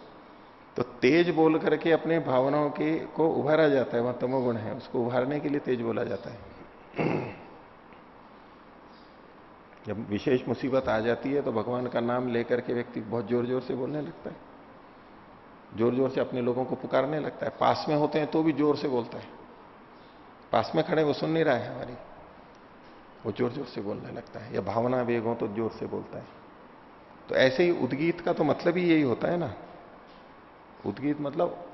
A: तो तेज बोल करके अपने भावनाओं के को उभारा जाता है, वहां तमोगुण है, उसको उभारने के लिए तेज बोला जाता है। जब विशेष मुसीबत आ जाती है तो भगवान का नाम लेकर के व्यक्ति बहुत जोर जोर से बोलने लगता है, जोर जोर से अपने लोगों को पुकारने लगता है। पास में होते हैं तो भी जोर से बोलता है, पास में खड़े वो सुन नहीं रहा है हमारी, वो जोर जोर से बोलने लगता है। या भावना वेग हो तो जोर से बोलता है। तो ऐसे ही उद्गीत का तो मतलब ही यही होता है ना। उद्गीत मतलब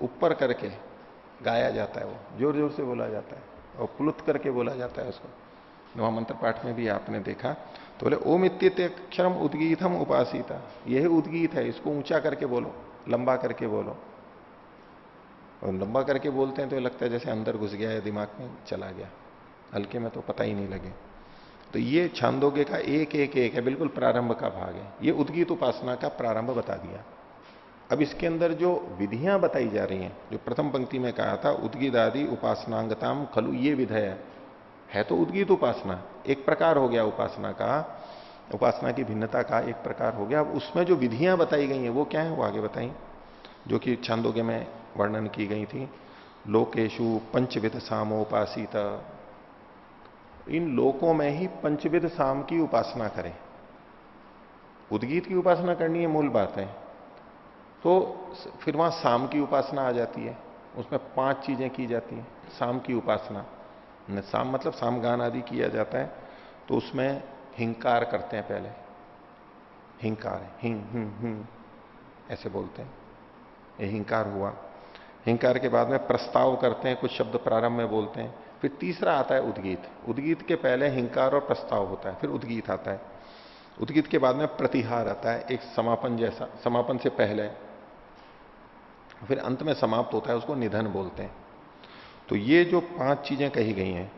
A: ऊपर करके, गाया जाता है, वो जोर जोर से बोला जाता है और प्लुत करके बोला जाता है उसको। वहां मंत्र पाठ में भी आपने देखा तो बोले ओम इत्युत अक्षरम उद्गीतम उपासिता, यह उद्गीत है, इसको ऊंचा करके बोलो, लंबा करके बोलो। और लंबा करके बोलते हैं तो लगता है जैसे अंदर घुस गया या दिमाग में चला गया, हल्के में तो पता ही नहीं लगे। तो ये छांदोग्य का एक एक एक है, बिल्कुल प्रारंभ का भाग है। ये उद्गीत उपासना का प्रारंभ बता दिया। अब इसके अंदर जो विधियां बताई जा रही हैं, जो प्रथम पंक्ति में कहा था उद्गीत आदि उपासनांगताम खलु, ये विधेय है तो उद्गीत उपासना एक प्रकार हो गया, उपासना का, उपासना की भिन्नता का एक प्रकार हो गया। अब उसमें जो विधियां बताई गई हैं वो क्या है, वो आगे बताई, जो कि छांदोग्य में वर्णन की गई थी। लोकेशु पंचविध सामोपासिता, इन लोकों में ही पंचविध साम की उपासना करें। उद्गीत की उपासना करनी है, मूल बात है। तो फिर वहां साम की उपासना आ जाती है, उसमें 5 चीजें की जाती हैं साम की उपासना। साम मतलब सामगान आदि किया जाता है, तो उसमें हिंकार करते हैं पहले, हिंकार हिंग ऐसे बोलते हैं, ये हिंकार हुआ। हिंकार के बाद में प्रस्ताव करते हैं, कुछ शब्द प्रारंभ में बोलते हैं। फिर तीसरा आता है उद्गीत। उद्गीत के पहले हिंकार और प्रस्ताव होता है, फिर उद्गीत आता है। उद्गीत के बाद में प्रतिहार आता है, एक समापन जैसा, समापन से पहले, फिर अंत में समाप्त होता है, उसको निधन बोलते हैं। तो ये जो 5 चीजें कही गई हैं,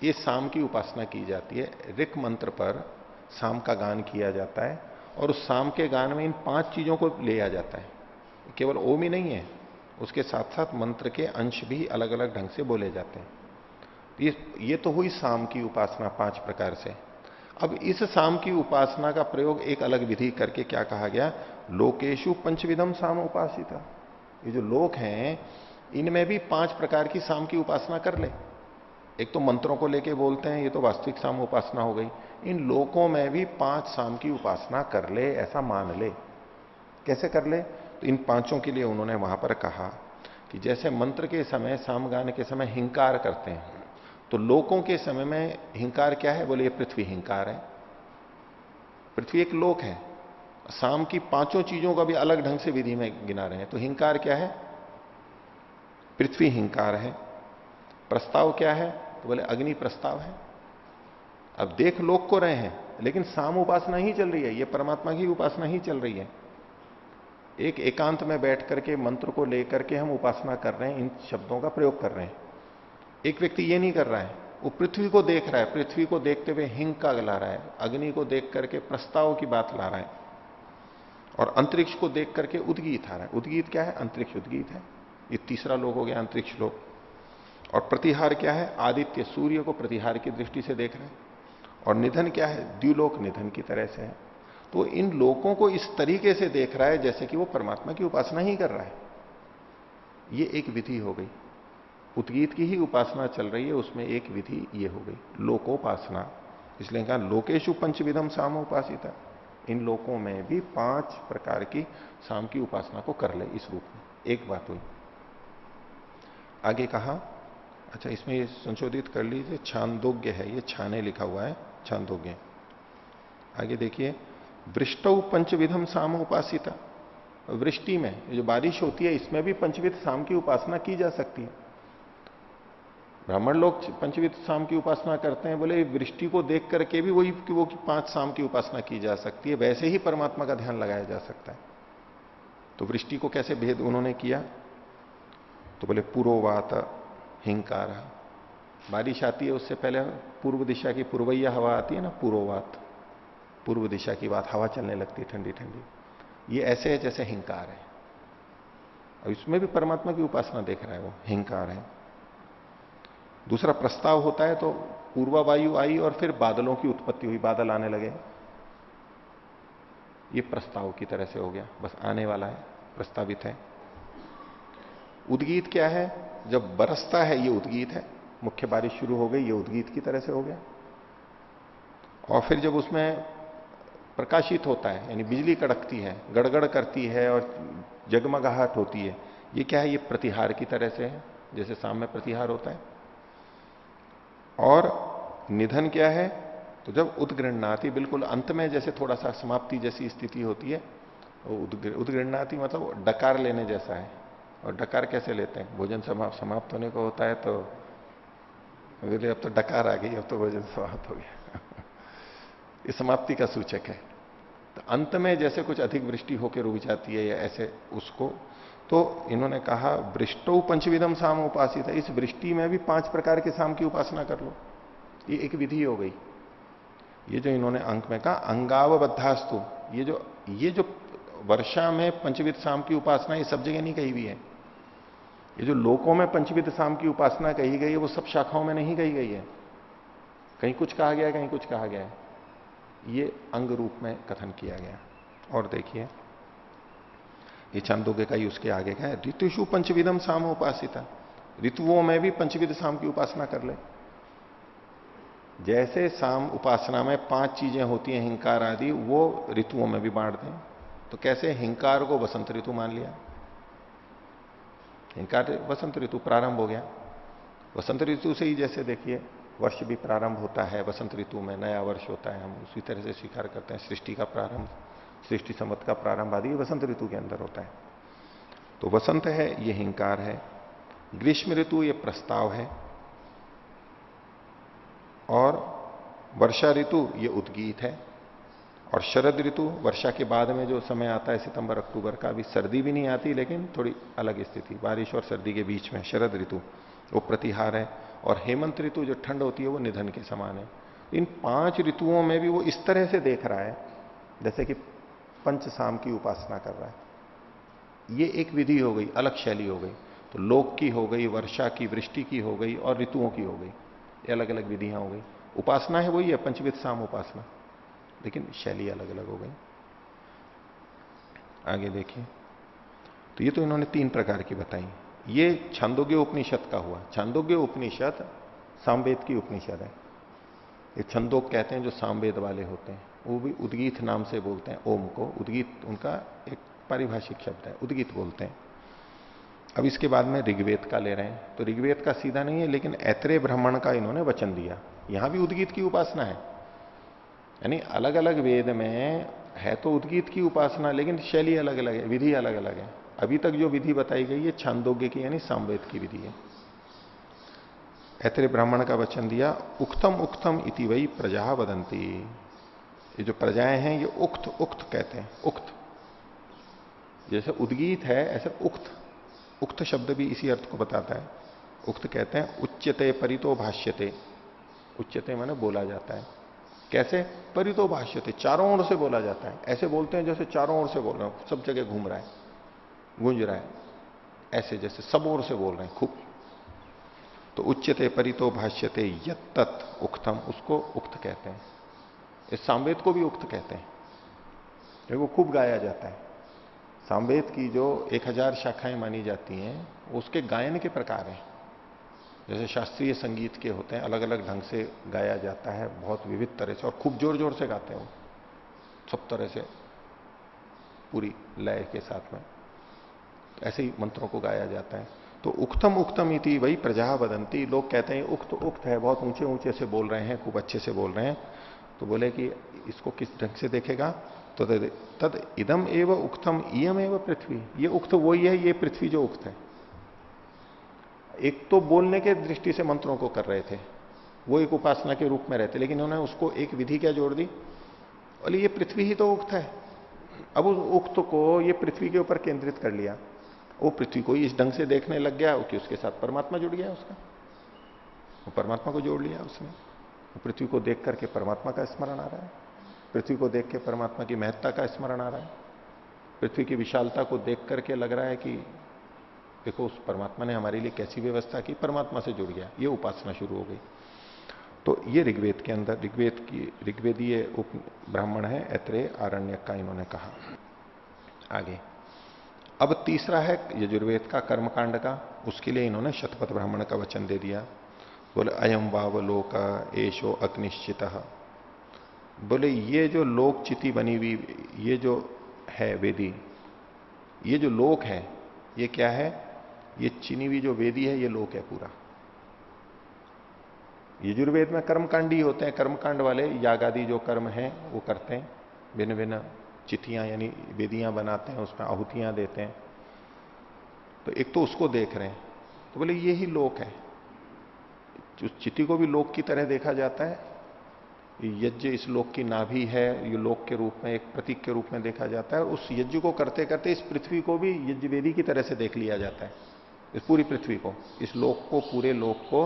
A: ये साम की उपासना की जाती है। ऋक मंत्र पर साम का गान किया जाता है और उस साम के गान में इन 5 चीजों को लिया जाता है। केवल ओम ही नहीं है, उसके साथ साथ मंत्र के अंश भी अलग अलग ढंग से बोले जाते हैं। ये तो हुई साम की उपासना 5 प्रकार से। अब इस साम की उपासना का प्रयोग एक अलग विधि करके क्या कहा गया, लोकेशु पंचविधम साम उपासिता। ये जो लोक हैं इनमें भी 5 प्रकार की साम की उपासना कर ले। एक तो मंत्रों को लेके बोलते हैं, ये तो वास्तविक साम उपासना हो गई। इन लोकों में भी 5 साम की उपासना कर ले, ऐसा मान ले। कैसे कर ले, तो इन 5 के लिए उन्होंने वहां पर कहा कि जैसे मंत्र के समय, सामगान के समय हिंकार करते हैं, तो लोकों के समय में हिंकार क्या है, बोले ये पृथ्वी हिंकार है। पृथ्वी एक लोक है। साम की 5 चीजों का भी अलग ढंग से विधि में गिना रहे हैं। तो हिंकार क्या है, पृथ्वी हिंकार है। प्रस्ताव क्या है, तो बोले अग्नि प्रस्ताव है। अब देख लोक को रहे हैं, लेकिन साम उपासना ही चल रही है, ये परमात्मा की उपासना ही चल रही है। एक एकांत में बैठ करके मंत्र को लेकर के हम उपासना कर रहे हैं, इन शब्दों का प्रयोग कर रहे हैं। एक व्यक्ति ये नहीं कर रहा है, वो पृथ्वी को देख रहा है, पृथ्वी को देखते हुए हिंग का ला रहा है, अग्नि को देख करके प्रस्ताव की बात ला रहा है, और अंतरिक्ष को देख करके उद्गीत आ रहा है। उद्गीत क्या है, अंतरिक्ष उद्गीत है। ये तीसरा लोक हो गया, अंतरिक्ष लोक। और प्रतिहार क्या है, आदित्य सूर्य को प्रतिहार की दृष्टि से देख रहे हैं। और निधन क्या है, द्युलोक निधन की तरह से है। तो इन लोकों को इस तरीके से देख रहा है जैसे कि वो परमात्मा की उपासना ही कर रहा है। ये एक विधि हो गई। उद्गीत की ही उपासना चल रही है, उसमें एक विधि ये हो गई लोकोपासना। इसलिए कहा लोकेशु पंचविधम साम उपासिता, इन लोकों में भी 5 प्रकार की साम की उपासना को कर ले इस रूप में। एक बात हुई। आगे कहा, अच्छा इसमें ये संशोधित कर लीजिए, छांदोग्य है, ये छाने लिखा हुआ है, छांदोग्य। आगे देखिए, वृष्टौ पंचविधम साम उपासिता। वृष्टि में जो बारिश होती है, इसमें भी पंचविध साम की उपासना की जा सकती है। ब्राह्मण लोग पंचविध साम की उपासना करते हैं, बोले वृष्टि को देख करके भी वही कि वो 5 साम की उपासना की जा सकती है। वैसे ही परमात्मा का ध्यान लगाया जा सकता है। तो वृष्टि को कैसे भेद उन्होंने किया, तो बोले पूर्ववात हिंकार, बारिश आती है उससे पहले पूर्व दिशा की पूर्वैया हवा आती है ना, पूर्ववात, पूर्व दिशा की बात, हवा चलने लगती है ठंडी ठंडी। ये ऐसे है जैसे हिंकार है। अब इसमें भी परमात्मा की उपासना देख रहा है, वो हिंकार है। दूसरा प्रस्ताव होता है, तो पूर्वा वायु आई और फिर बादलों की उत्पत्ति हुई, बादल आने लगे, ये प्रस्ताव की तरह से हो गया, बस आने वाला है, प्रस्तावित है। उद्गीत क्या है, जब बरसता है ये उद्गीत है, मुख्य बारिश शुरू हो गई, ये उद्गीत की तरह से हो गया। और फिर जब उसमें प्रकाशित होता है, यानी बिजली कड़कती है, गड़गड़ करती है और जगमगाहट होती है, ये क्या है, ये प्रतिहार की तरह से है, जैसे शाम में प्रतिहार होता है। और निधन क्या है, तो जब उद्गृह्णाति, बिल्कुल अंत में जैसे थोड़ा सा समाप्ति जैसी स्थिति होती है, उद्गृह्णाति मतलब डकार लेने जैसा है, और डकार कैसे लेते हैं? भोजन समाप्त होने को होता है तो बोले अब तो डकार आ गई, अब तो भोजन समाप्त हो गया। ये समाप्ति का सूचक है। तो अंत में जैसे कुछ अधिक वृष्टि होकर रुक जाती है या ऐसे उसको, तो इन्होंने कहा वृष्टो पंचविधम साम उपासित है, इस वृष्टि में भी 5 प्रकार के साम की उपासना कर लो। ये एक विधि हो गई। ये जो इन्होंने अंक में कहा अंगावबद्धास्तु, ये जो वर्षा में पंचविध साम की उपासना ये सब जगह नहीं कही हुई है। ये जो लोकों में पंचविध साम की उपासना कही गई है वो सब शाखाओं में नहीं कही गई है। कहीं कुछ कहा गया है, कहीं कुछ कहा गया है। ये अंग रूप में कथन किया गया। और देखिए ये छांदोग्य का ही उसके आगे का है, ऋतुषु पंचविधम साम उपासिता, ऋतुओं में भी पंचविध साम की उपासना कर ले। जैसे साम उपासना में 5 चीजें होती हैं हिंकार आदि, वो ऋतुओं में भी बांट दें। तो कैसे हिंकार को वसंत ऋतु मान लिया, हिंकार वसंत ऋतु प्रारंभ हो गया। वसंत ऋतु से ही जैसे देखिए वर्ष भी प्रारंभ होता है, वसंत ऋतु में नया वर्ष होता है, हम उसी तरह से स्वीकार करते हैं। सृष्टि का प्रारंभ, सृष्टि संवत का प्रारंभ आदि वसंत ऋतु के अंदर होता है। तो वसंत है ये हिंकार है, ग्रीष्म ऋतु ये प्रस्ताव है, और वर्षा ऋतु ये उद्गीत है, और शरद ऋतु वर्षा के बाद में जो समय आता है सितंबर अक्टूबर का, अभी सर्दी भी नहीं आती लेकिन थोड़ी अलग स्थिति, बारिश और सर्दी के बीच में शरद ऋतु वो प्रतिहार है, और हेमंत ऋतु जो ठंड होती है वो निधन के समान है। इन 5 ऋतुओं में भी वो इस तरह से देख रहा है जैसे कि पंच साम की उपासना कर रहा है। ये एक विधि हो गई, अलग शैली हो गई। तो लोक की हो गई, वर्षा की, वृष्टि की हो गई, और ऋतुओं की हो गई। ये अलग अलग विधियां हो गई। उपासना है वही है, पंचविध साम उपासना, लेकिन शैली अलग अलग हो गई। आगे देखिए, तो ये तो इन्होंने 3 प्रकार की बताई। ये छांदोग्य उपनिषद का हुआ। छांदोग्य उपनिषद सामवेद की उपनिषद है। ये छंदोग कहते हैं जो सामवेद वाले होते हैं, वो भी उद्गीत नाम से बोलते हैं ओम को। उद्गीत उनका एक पारिभाषिक शब्द है, उद्गीत बोलते हैं। अब इसके बाद में ऋग्वेद का ले रहे हैं, तो ऋग्वेद का सीधा नहीं है, लेकिन ऐत्रेय ब्राह्मण का इन्होंने वचन दिया। यहां भी उद्गीत की उपासना है, यानी अलग अलग वेद में है तो उद्गीत की उपासना, लेकिन शैली अलग अलग है, विधि अलग अलग है। अभी तक जो विधि बताई गई है छांदोग्य की यानी सामवेद की विधि है। ऐत्रेय ब्राह्मण का वचन दिया, उक्तम उक्तम इति वही प्रजा वदंती। ये जो प्रजाएं हैं ये उक्त उक्त कहते हैं। उक्त जैसे उद्गीत है ऐसे उक्त, उक्त शब्द भी इसी अर्थ को बताता है। उक्त कहते हैं उच्यते परितो भाष्यते। उच्यते माने बोला जाता है। कैसे? परितो भाष्यते, चारों ओर से बोला जाता है। ऐसे बोलते हैं जैसे चारों ओर से बोल रहे हो, सब जगह घूम रहा है, गूंज रहा है, ऐसे जैसे सब ओर से बोल रहे हैं खूब। तो उच्यते परितो भाष्यते यत्तत् उक्तम, उसको उक्त कहते हैं। इस सामवेद को भी उक्त कहते हैं, वो खूब गाया जाता है। सामवेद की जो 1000 शाखाएं मानी जाती हैं, उसके गायन के प्रकार हैं। जैसे शास्त्रीय संगीत के होते हैं, अलग अलग ढंग से गाया जाता है, बहुत विविध तरह से, और खूब जोर जोर से गाते हैं वो, सब तरह से पूरी लय के साथ में। ऐसे ही मंत्रों को गाया जाता है। तो उक्तम उक्तम इति वही प्रजा वदंती। लोग कहते हैं उक्त उक्त है, बहुत ऊंचे ऊंचे से बोल रहे हैं, खूब अच्छे से बोल रहे हैं। तो बोले कि इसको किस ढंग से देखेगा, तो तद इदम एव उक्तम इयम एव पृथ्वी। ये उक्त वही है, ये पृथ्वी जो उक्त है। एक तो बोलने के दृष्टि से मंत्रों को कर रहे थे, वो एक उपासना के रूप में रहते, लेकिन उन्होंने उसको एक विधि क्या जोड़ दी, बोले ये पृथ्वी ही तो उक्त है। अब उस उक्त को ये पृथ्वी के ऊपर केंद्रित कर लिया। वो पृथ्वी को इस ढंग से देखने लग गया कि उसके साथ परमात्मा जुड़ गया उसका, वो परमात्मा को जोड़ लिया उसने। पृथ्वी को देख करके परमात्मा का स्मरण आ रहा है, पृथ्वी को देख के परमात्मा की महत्ता का स्मरण आ रहा है, पृथ्वी की विशालता को देख करके लग रहा है कि देखो उस परमात्मा ने हमारे लिए कैसी व्यवस्था की, परमात्मा से जुड़ गया। ये उपासना शुरू हो गई। तो ये ऋग्वेद के अंदर, ऋग्वेदीय उप ब्राह्मण है ऐत्रेय आरण्यक का, इन्होंने कहा। आगे अब तीसरा है यजुर्वेद का कर्मकांड का, उसके लिए इन्होंने शतपथ ब्राह्मण का वचन दे दिया। बोले अयम वावलोक एशो अग्निश्चित। बोले ये जो लोक चिति बनी हुई, ये जो है वेदी, ये जो लोक है ये क्या है, ये चिनी हुई जो वेदी है ये लोक है पूरा। यजुर्वेद में कर्मकांडी होते हैं, कर्मकांड वाले याग आदि जो कर्म हैं वो करते हैं, भिन्न भिन्न चितियां यानी वेदियां बनाते हैं, उसमें आहुतियां देते हैं। तो एक तो उसको देख रहे हैं, तो बोले ये ही लोक है। उस चिति को भी लोक की तरह देखा जाता है। यज्ञ इस लोक की नाभि है, ये लोक के रूप में, एक प्रतीक के रूप में देखा जाता है। और उस यज्ञ को करते करते इस पृथ्वी को भी यज्ञवेदी की तरह से देख लिया जाता है। इस पूरी पृथ्वी को, इस लोक को, पूरे लोक को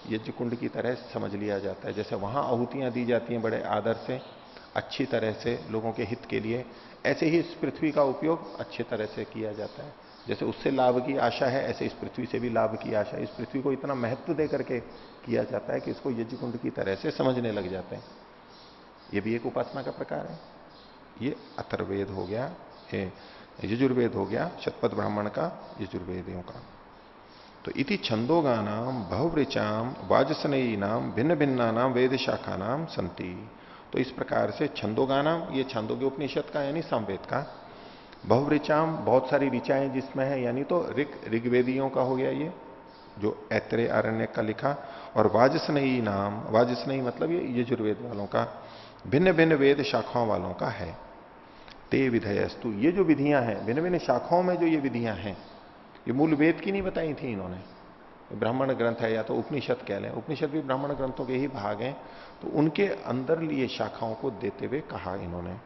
A: यज्ञ कुंड की तरह समझ लिया जाता है। जैसे वहां आहुतियां दी जाती हैं बड़े आदर से, अच्छी तरह से, लोगों के हित के लिए, ऐसे ही इस पृथ्वी का उपयोग अच्छी तरह से किया जाता है। जैसे उससे लाभ की आशा है, ऐसे इस पृथ्वी से भी लाभ की आशा है। इस पृथ्वी को इतना महत्व दे करके किया जाता है कि इसको यज्ञ कुंड की तरह से समझने लग जाते हैं। ये भी एक उपासना का प्रकार है। ये अथर्ववेद हो गया, यजुर्वेद हो गया, शतपथ ब्राह्मण का, यजुर्वेदियों का। तो इति छंदोगानाम बहुवृचाम वाजसनयी नाम भिन्न भिन्ना नाम वेद शाखा नाम संति। तो इस प्रकार से छंदोगानाम, ये छंदोग्य उपनिषद का यानी सामवेद का, बहुवृचाम बहुत सारी ऋचाएं जिसमें है, यानी तो ऋग्वेदियों का हो गया ये जो ऐत्रेय आरण्य का लिखा, और वाजसनयी नाम, वाजसनयी मतलब ये यजुर्वेद वालों का, भिन्न भिन्न वेद शाखाओं वालों का है। ते विधयस्तु, ये जो विधियां हैं भिन्न भिन्न शाखाओं में, जो ये विधियां हैं, ये मूल वेद की नहीं बताई थी इन्होंने। ब्राह्मण ग्रंथ है या तो उपनिषद कह लें, उपनिषद भी ब्राह्मण ग्रंथों के ही भाग हैं, तो उनके अंदर लिए शाखाओं को देते हुए कहा इन्होंने।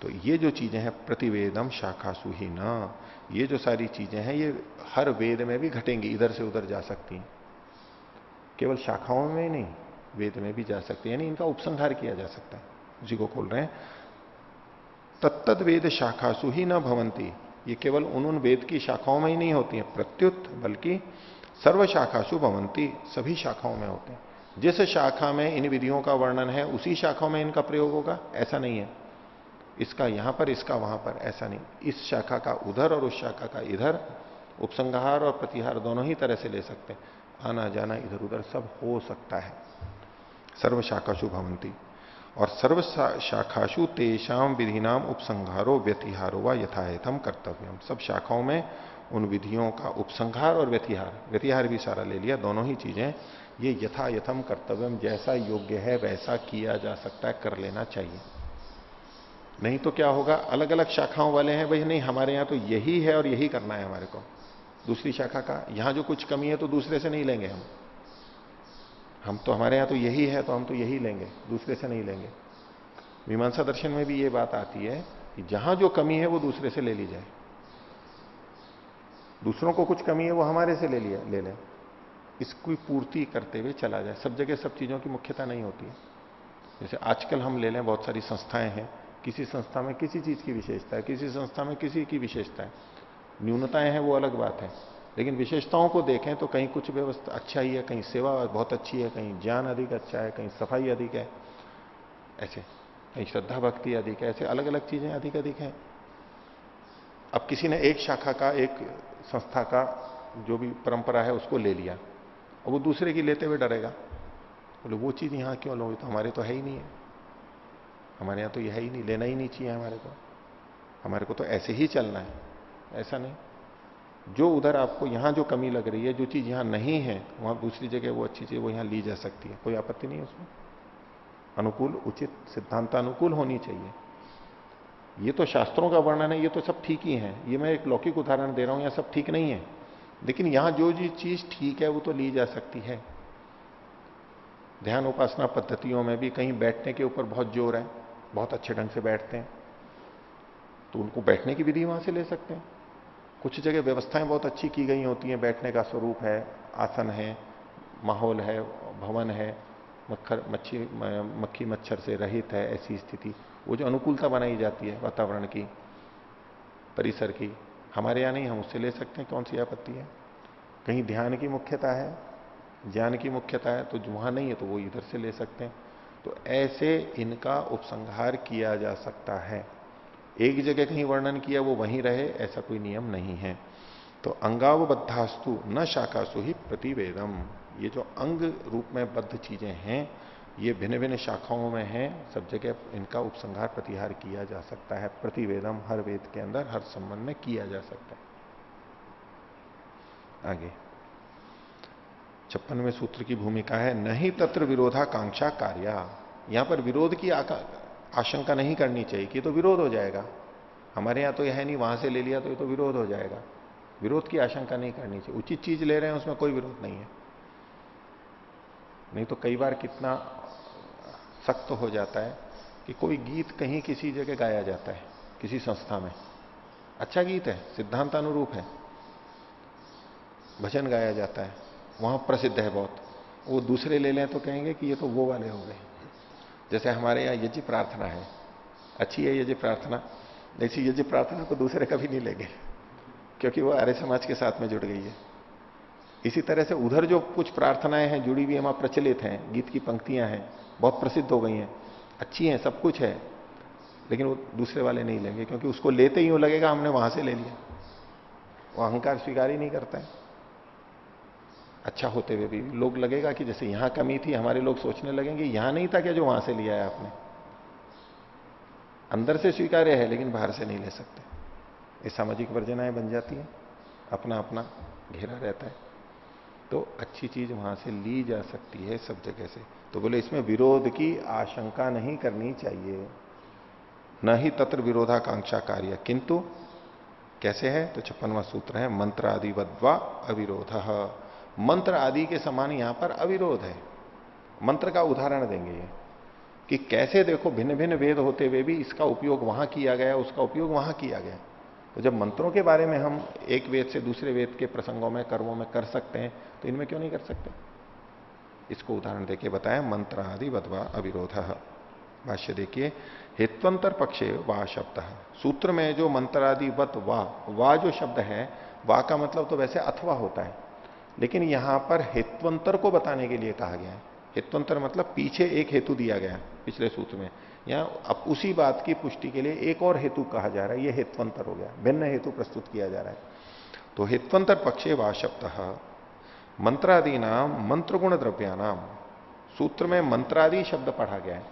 A: तो ये जो चीजें हैं प्रतिवेदम शाखासु ही न, ये जो सारी चीजें हैं ये हर वेद में भी घटेंगी, इधर से उधर जा सकती हैं, केवल शाखाओं में ही नहीं, वेद में भी जा सकती है, यानी इनका उपसंहार किया जा सकता है। उसी को खोल रहे हैं, तत्तद वेद शाखासु ही न भवंती, ये केवल उन वेद की शाखाओं में ही नहीं होती है, प्रत्युत बल्कि सर्व शाखासु भवंती, सभी शाखाओं में होते हैं। जिस शाखा में इन विधियों का वर्णन है उसी शाखाओं में इनका प्रयोग होगा, ऐसा नहीं है इसका यहां पर इसका वहां पर, ऐसा नहीं। इस शाखा का उधर और उस शाखा का इधर, उपसंहार और प्रतिहार दोनों ही तरह से ले सकते हैं, आना जाना इधर उधर सब हो सकता है। सर्व शाखासु भवंती, और सर्व शाखासु तेषाम विधिनाम उपसंहारो व्यतिहारो व यथायथम कर्तव्यम, सब शाखाओं में उन विधियों का उपसंहार और व्यतिहार, व्यतिहार भी सारा ले लिया, दोनों ही चीजें, ये यथायथम कर्तव्यम, जैसा योग्य है वैसा किया जा सकता है, कर लेना चाहिए। नहीं तो क्या होगा, अलग अलग शाखाओं वाले हैं, भाई नहीं हमारे यहां तो यही है और यही करना है हमारे को, दूसरी शाखा का यहां जो कुछ कमी है तो दूसरे से नहीं लेंगे हम तो हमारे यहां तो यही है तो हम तो यही लेंगे, दूसरे से नहीं लेंगे। मीमांसा दर्शन में भी ये बात आती है कि जहां जो कमी है वो दूसरे से ले ली जाए, दूसरों को कुछ कमी है वो हमारे से ले लें, इसकी पूर्ति करते हुए चला जाए। सब जगह सब चीजों की मुख्यता नहीं होती है। जैसे आजकल हम ले लें, बहुत सारी संस्थाएं हैं, किसी संस्था में किसी चीज की विशेषता है, किसी संस्था में किसी की विशेषता है, न्यूनताएं हैं वो अलग बात है, लेकिन विशेषताओं को देखें तो कहीं कुछ व्यवस्था अच्छा ही है, कहीं सेवा बहुत अच्छी है, कहीं ज्ञान अधिक अच्छा है, कहीं सफाई अधिक है, ऐसे कहीं श्रद्धा भक्ति अधिक है, ऐसे अलग अलग चीजें अधिक अधिक हैं। अब किसी ने एक शाखा का, एक संस्था का जो भी परंपरा है उसको ले लिया, और वो दूसरे की लेते हुए डरेगा, बोले वो चीज यहां क्यों लो, तो हमारे तो है ही नहीं है, हमारे यहां तो यह ही नहीं, लेना ही नहीं चाहिए हमारे को तो ऐसे ही चलना है। ऐसा नहीं, जो उधर आपको यहां जो कमी लग रही है, जो चीज यहां नहीं है वहां दूसरी जगह वो अच्छी चीज वो यहां ली जा सकती है, कोई आपत्ति नहीं है उसमें, अनुकूल उचित सिद्धांतानुकूल होनी चाहिए। ये तो शास्त्रों का वर्णन है, ये तो सब ठीक ही है, ये मैं एक लौकिक उदाहरण दे रहा हूं, यह सब ठीक नहीं है, लेकिन यहां जो चीज ठीक है वो तो ली जा सकती है। ध्यान उपासना पद्धतियों में भी कहीं बैठने के ऊपर बहुत जोर है, बहुत अच्छे ढंग से बैठते हैं तो उनको बैठने की विधि वहां से ले सकते हैं। कुछ जगह व्यवस्थाएं बहुत अच्छी की गई होती हैं, बैठने का स्वरूप है, आसन है, माहौल है, भवन है, मक्खी मच्छर से रहित है, ऐसी स्थिति, वो जो अनुकूलता बनाई जाती है वातावरण की, परिसर की, हमारे यहां नहीं, हम उससे ले सकते हैं, कौन सी आपत्ति है। कहीं ध्यान की मुख्यता है, ज्ञान की मुख्यता है, तो वहां नहीं है तो वो इधर से ले सकते हैं। तो ऐसे इनका उपसंहार किया जा सकता है। एक जगह कहीं वर्णन किया वो वहीं रहे, ऐसा कोई नियम नहीं है। तो अंगावबद्धास्तु न शाखासु ही प्रतिवेदम, ये जो अंग रूप में बद्ध चीजें हैं ये भिन्न भिन्न शाखाओं में हैं, सब जगह इनका उपसंहार प्रतिहार किया जा सकता है। प्रतिवेदम, हर वेद के अंदर हर संबंध में किया जा सकता है। आगे 56वें सूत्र की भूमिका है, नहीं तत्र विरोधाकांक्षा कार्या। यहां पर विरोध की आशंका नहीं करनी चाहिए कि तो विरोध हो जाएगा, हमारे यहां तो यह है नहीं, वहां से ले लिया तो ये तो विरोध हो जाएगा, विरोध की आशंका नहीं करनी चाहिए। उचित चीज ले रहे हैं उसमें कोई विरोध नहीं है। नहीं तो कई बार कितना सख्त हो जाता है कि कोई गीत कहीं किसी जगह गाया जाता है, किसी संस्था में, अच्छा गीत है, सिद्धांत अनुरूप है, भजन गाया जाता है, वहां प्रसिद्ध है बहुत, वो दूसरे ले लें तो कहेंगे कि ये तो वो वाले हो गए। जैसे हमारे यहाँ यज्ञ प्रार्थना है, अच्छी है यज्ञ प्रार्थना, ऐसी यज्ञ प्रार्थना को दूसरे कभी नहीं लेंगे क्योंकि वो आर्य समाज के साथ में जुड़ गई है। इसी तरह से उधर जो कुछ प्रार्थनाएं हैं जुड़ी हुई हमारा प्रचलित हैं, गीत की पंक्तियां हैं, बहुत प्रसिद्ध हो गई हैं, अच्छी हैं, सब कुछ है, लेकिन वो दूसरे वाले नहीं लेंगे क्योंकि उसको लेते ही वो लगेगा हमने वहां से ले लिया। वो अहंकार स्वीकार ही नहीं करता है। अच्छा होते हुए भी लोग लगेगा कि जैसे यहां कमी थी, हमारे लोग सोचने लगेंगे यहां नहीं था क्या जो वहां से लिया है आपने। अंदर से स्वीकार्य है लेकिन बाहर से नहीं ले सकते। ये सामाजिक वर्जनाएं बन जाती हैं, अपना अपना घेरा रहता है। तो अच्छी चीज वहां से ली जा सकती है सब जगह से। तो बोले इसमें विरोध की आशंका नहीं करनी चाहिए, न ही तत्र विरोधाकांक्षा कार्य, किंतु कैसे है तो 56वां सूत्र है, मंत्र आदि वद्वा अविरोध। मंत्र आदि के समान यहां पर अविरोध है। मंत्र का उदाहरण देंगे ये कि कैसे देखो भिन्न भिन्न वेद होते हुए भी इसका उपयोग वहां किया गया, उसका उपयोग वहां किया गया। तो जब मंत्रों के बारे में हम एक वेद से दूसरे वेद के प्रसंगों में कर्मों में कर सकते हैं तो इनमें क्यों नहीं कर सकते। इसको उदाहरण देके बताया, मंत्र आदि वद्वा अविरोध। भाष्य देखिए, हेत्वंतर पक्षे वा शब्द, सूत्र में जो मंत्र आदि वत वा जो शब्द है, वा का मतलब तो वैसे अथवा होता है, लेकिन यहां पर हेत्वंतर को बताने के लिए कहा गया है। हेत्वंतर मतलब पीछे एक हेतु दिया गया पिछले सूत्र में, यहां अब उसी बात की पुष्टि के लिए एक और हेतु कहा जा रहा है, यह हेत्वंतर हो गया, भिन्न हेतु प्रस्तुत किया जा रहा है। तो हेत्वंतर पक्षे वा शब्द मंत्रादि नाम मंत्र गुण द्रव्यानाम, सूत्र में मंत्रादि शब्द पढ़ा गया है,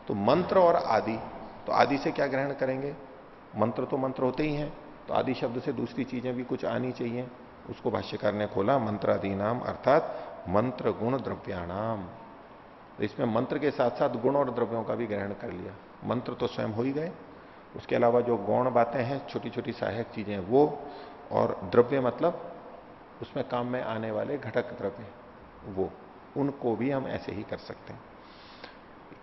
A: तो मंत्र और आदि, तो आदि से क्या ग्रहण करेंगे, मंत्र तो मंत्र होते ही हैं, तो आदि शब्द से दूसरी चीजें भी कुछ आनी चाहिए। उसको भाष्यकार ने खोला, मंत्रादि नाम अर्थात मंत्र गुण द्रव्याणाम। इसमें मंत्र के साथ साथ गुण और द्रव्यों का भी ग्रहण कर लिया। मंत्र तो स्वयं हो ही गए, उसके अलावा जो गौण बातें हैं, छोटी छोटी सहायक चीजें वो, और द्रव्य मतलब उसमें काम में आने वाले घटक द्रव्य वो, उनको भी हम ऐसे ही कर सकते हैं।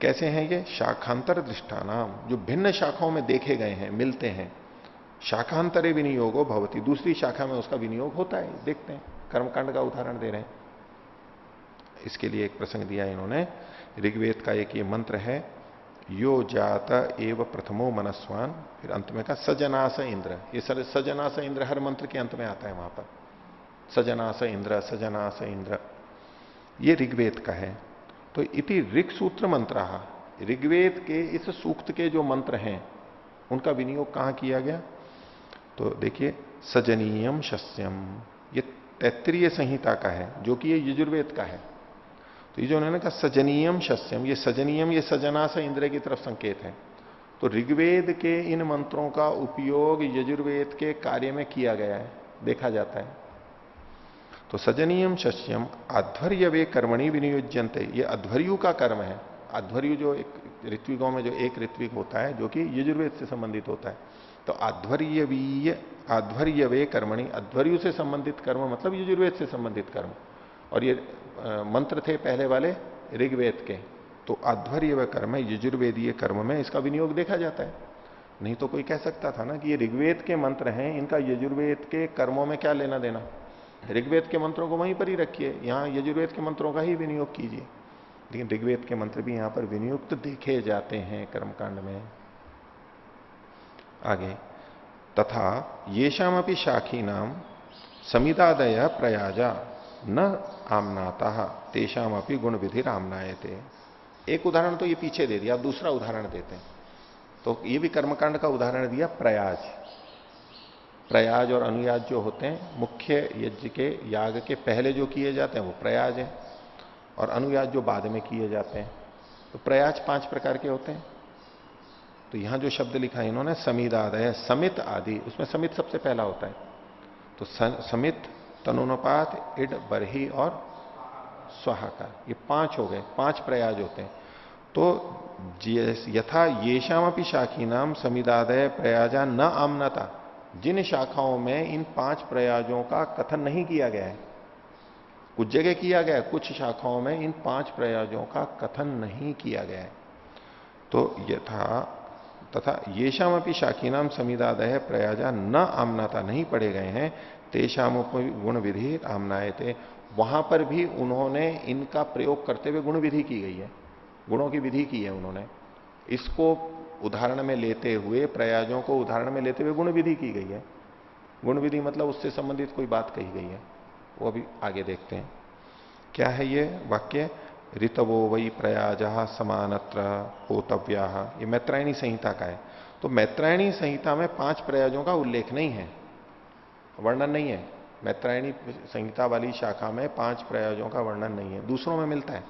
A: कैसे हैं ये, शाखांतर दृष्टानाम, जो भिन्न शाखाओं में देखे गए हैं, मिलते हैं, शाखांतरे विनियोगो भवती, दूसरी शाखा में उसका विनियोग होता है, देखते हैं। कर्मकांड का उदाहरण दे रहे हैं। इसके लिए एक प्रसंग दिया इन्होंने, ऋग्वेद का एक ये मंत्र है, यो जात एव प्रथमो मनस्वान, फिर अंत में का सजनास इंद्र, ये सजनास इंद्र हर मंत्र के अंत में आता है वहां पर, सजनास इंद्र, सजनास इंद्र, ये ऋग्वेद का है। तो इति ऋग सूत्र मंत्र, ऋग्वेद के इस सूक्त के जो मंत्र हैं उनका विनियोग कहां किया गया, तो देखिए, सजनीयम शस्यम, ये तैत्तरीय संहिता का है, जो कि ये यजुर्वेद का है। तो ये जो उन्होंने कहा सजनीयम शस्यम, ये सजनीयम, ये सजना से इंद्र की तरफ संकेत है। तो ऋग्वेद के इन मंत्रों का उपयोग यजुर्वेद के कार्य में किया गया है, देखा जाता है। तो सजनीयम शस्यम अध्वर्य वे कर्मणि विनियोज्यन्ते, ये अध्वर्यु का कर्म है। अध्वर्यु जो एक ऋत्विकों में जो एक ऋत्विक होता है जो कि यजुर्वेद से संबंधित होता है, तो अध्वर्य वे कर्मणि, अध्वर्यु से संबंधित कर्म मतलब यजुर्वेद से संबंधित कर्म, और ये मंत्र थे पहले वाले ऋग्वेद के, तो अध्वर्य व कर्म यजुर्वेदीय कर्म में इसका विनियोग देखा जाता है। नहीं तो कोई कह सकता था ना कि ये ऋग्वेद के मंत्र हैं, इनका यजुर्वेद के कर्मों में क्या लेना देना, ऋग्वेद के मंत्रों को वहीं पर ही रखिए, यहां यजुर्वेद के मंत्रों का ही विनियोग कीजिए। लेकिन ऋग्वेद के मंत्र भी यहां पर विनियुक्त देखे जाते हैं कर्मकांड में। आगे, तथा येषाम अपनी शाखी नाम समिदादय प्रयाजा न आमनाता तेषाम अपनी गुण विधि आमनायते। एक उदाहरण तो ये पीछे दे दिया, अब दूसरा उदाहरण देते हैं। तो ये भी कर्मकांड का उदाहरण दिया, प्रयाज। प्रयाज और अनुयाज जो होते हैं, मुख्य यज्ञ के याग के पहले जो किए जाते हैं वो प्रयाज है, और अनुयाज जो बाद में किए जाते हैं। तो प्रयाज 5 प्रकार के होते हैं। तो यहां जो शब्द लिखा है इन्होंने, समिदादय, समित आदि, उसमें समित सबसे पहला होता है। तो समित, तनुनुपात, इड, बरही और स्वाहाकार, ये 5 हो गए, 5 प्रयाज होते हैं। तो यथा येषाम अपनी शाखी नाम समिदादय प्रयाजा न आमनता, जिन शाखाओं में इन 5 प्रयाजों का कथन नहीं किया गया है, कुछ जगह किया गया है, कुछ शाखाओं में इन 5 प्रयाजों का कथन नहीं किया गया है। तो यथा तथा येषाम अपनी शाखीनाम समिदादय प्रयाजा न आमनाता नहीं पढ़े गए हैं, तेषाम गुण विधि आमनायते, वहां पर भी उन्होंने इनका प्रयोग करते हुए गुण विधि की गई है, गुणों की विधि की है उन्होंने। इसको उदाहरण में लेते हुए, प्रयाजों को उदाहरण में लेते हुए गुण विधि की गई है। गुण विधि मतलब उससे संबंधित कोई बात कही गई है, वो अभी आगे देखते हैं। क्या है ये वाक्य? ऋतवो वही प्रयाजा समानत्र होतव्या, ये मैत्रायणी संहिता का है। तो मैत्रायणी संहिता में 5 प्रयाजों का उल्लेख नहीं है, वर्णन नहीं है। मैत्रायणी संहिता वाली शाखा में 5 प्रयाजों का वर्णन नहीं है, दूसरों में मिलता है,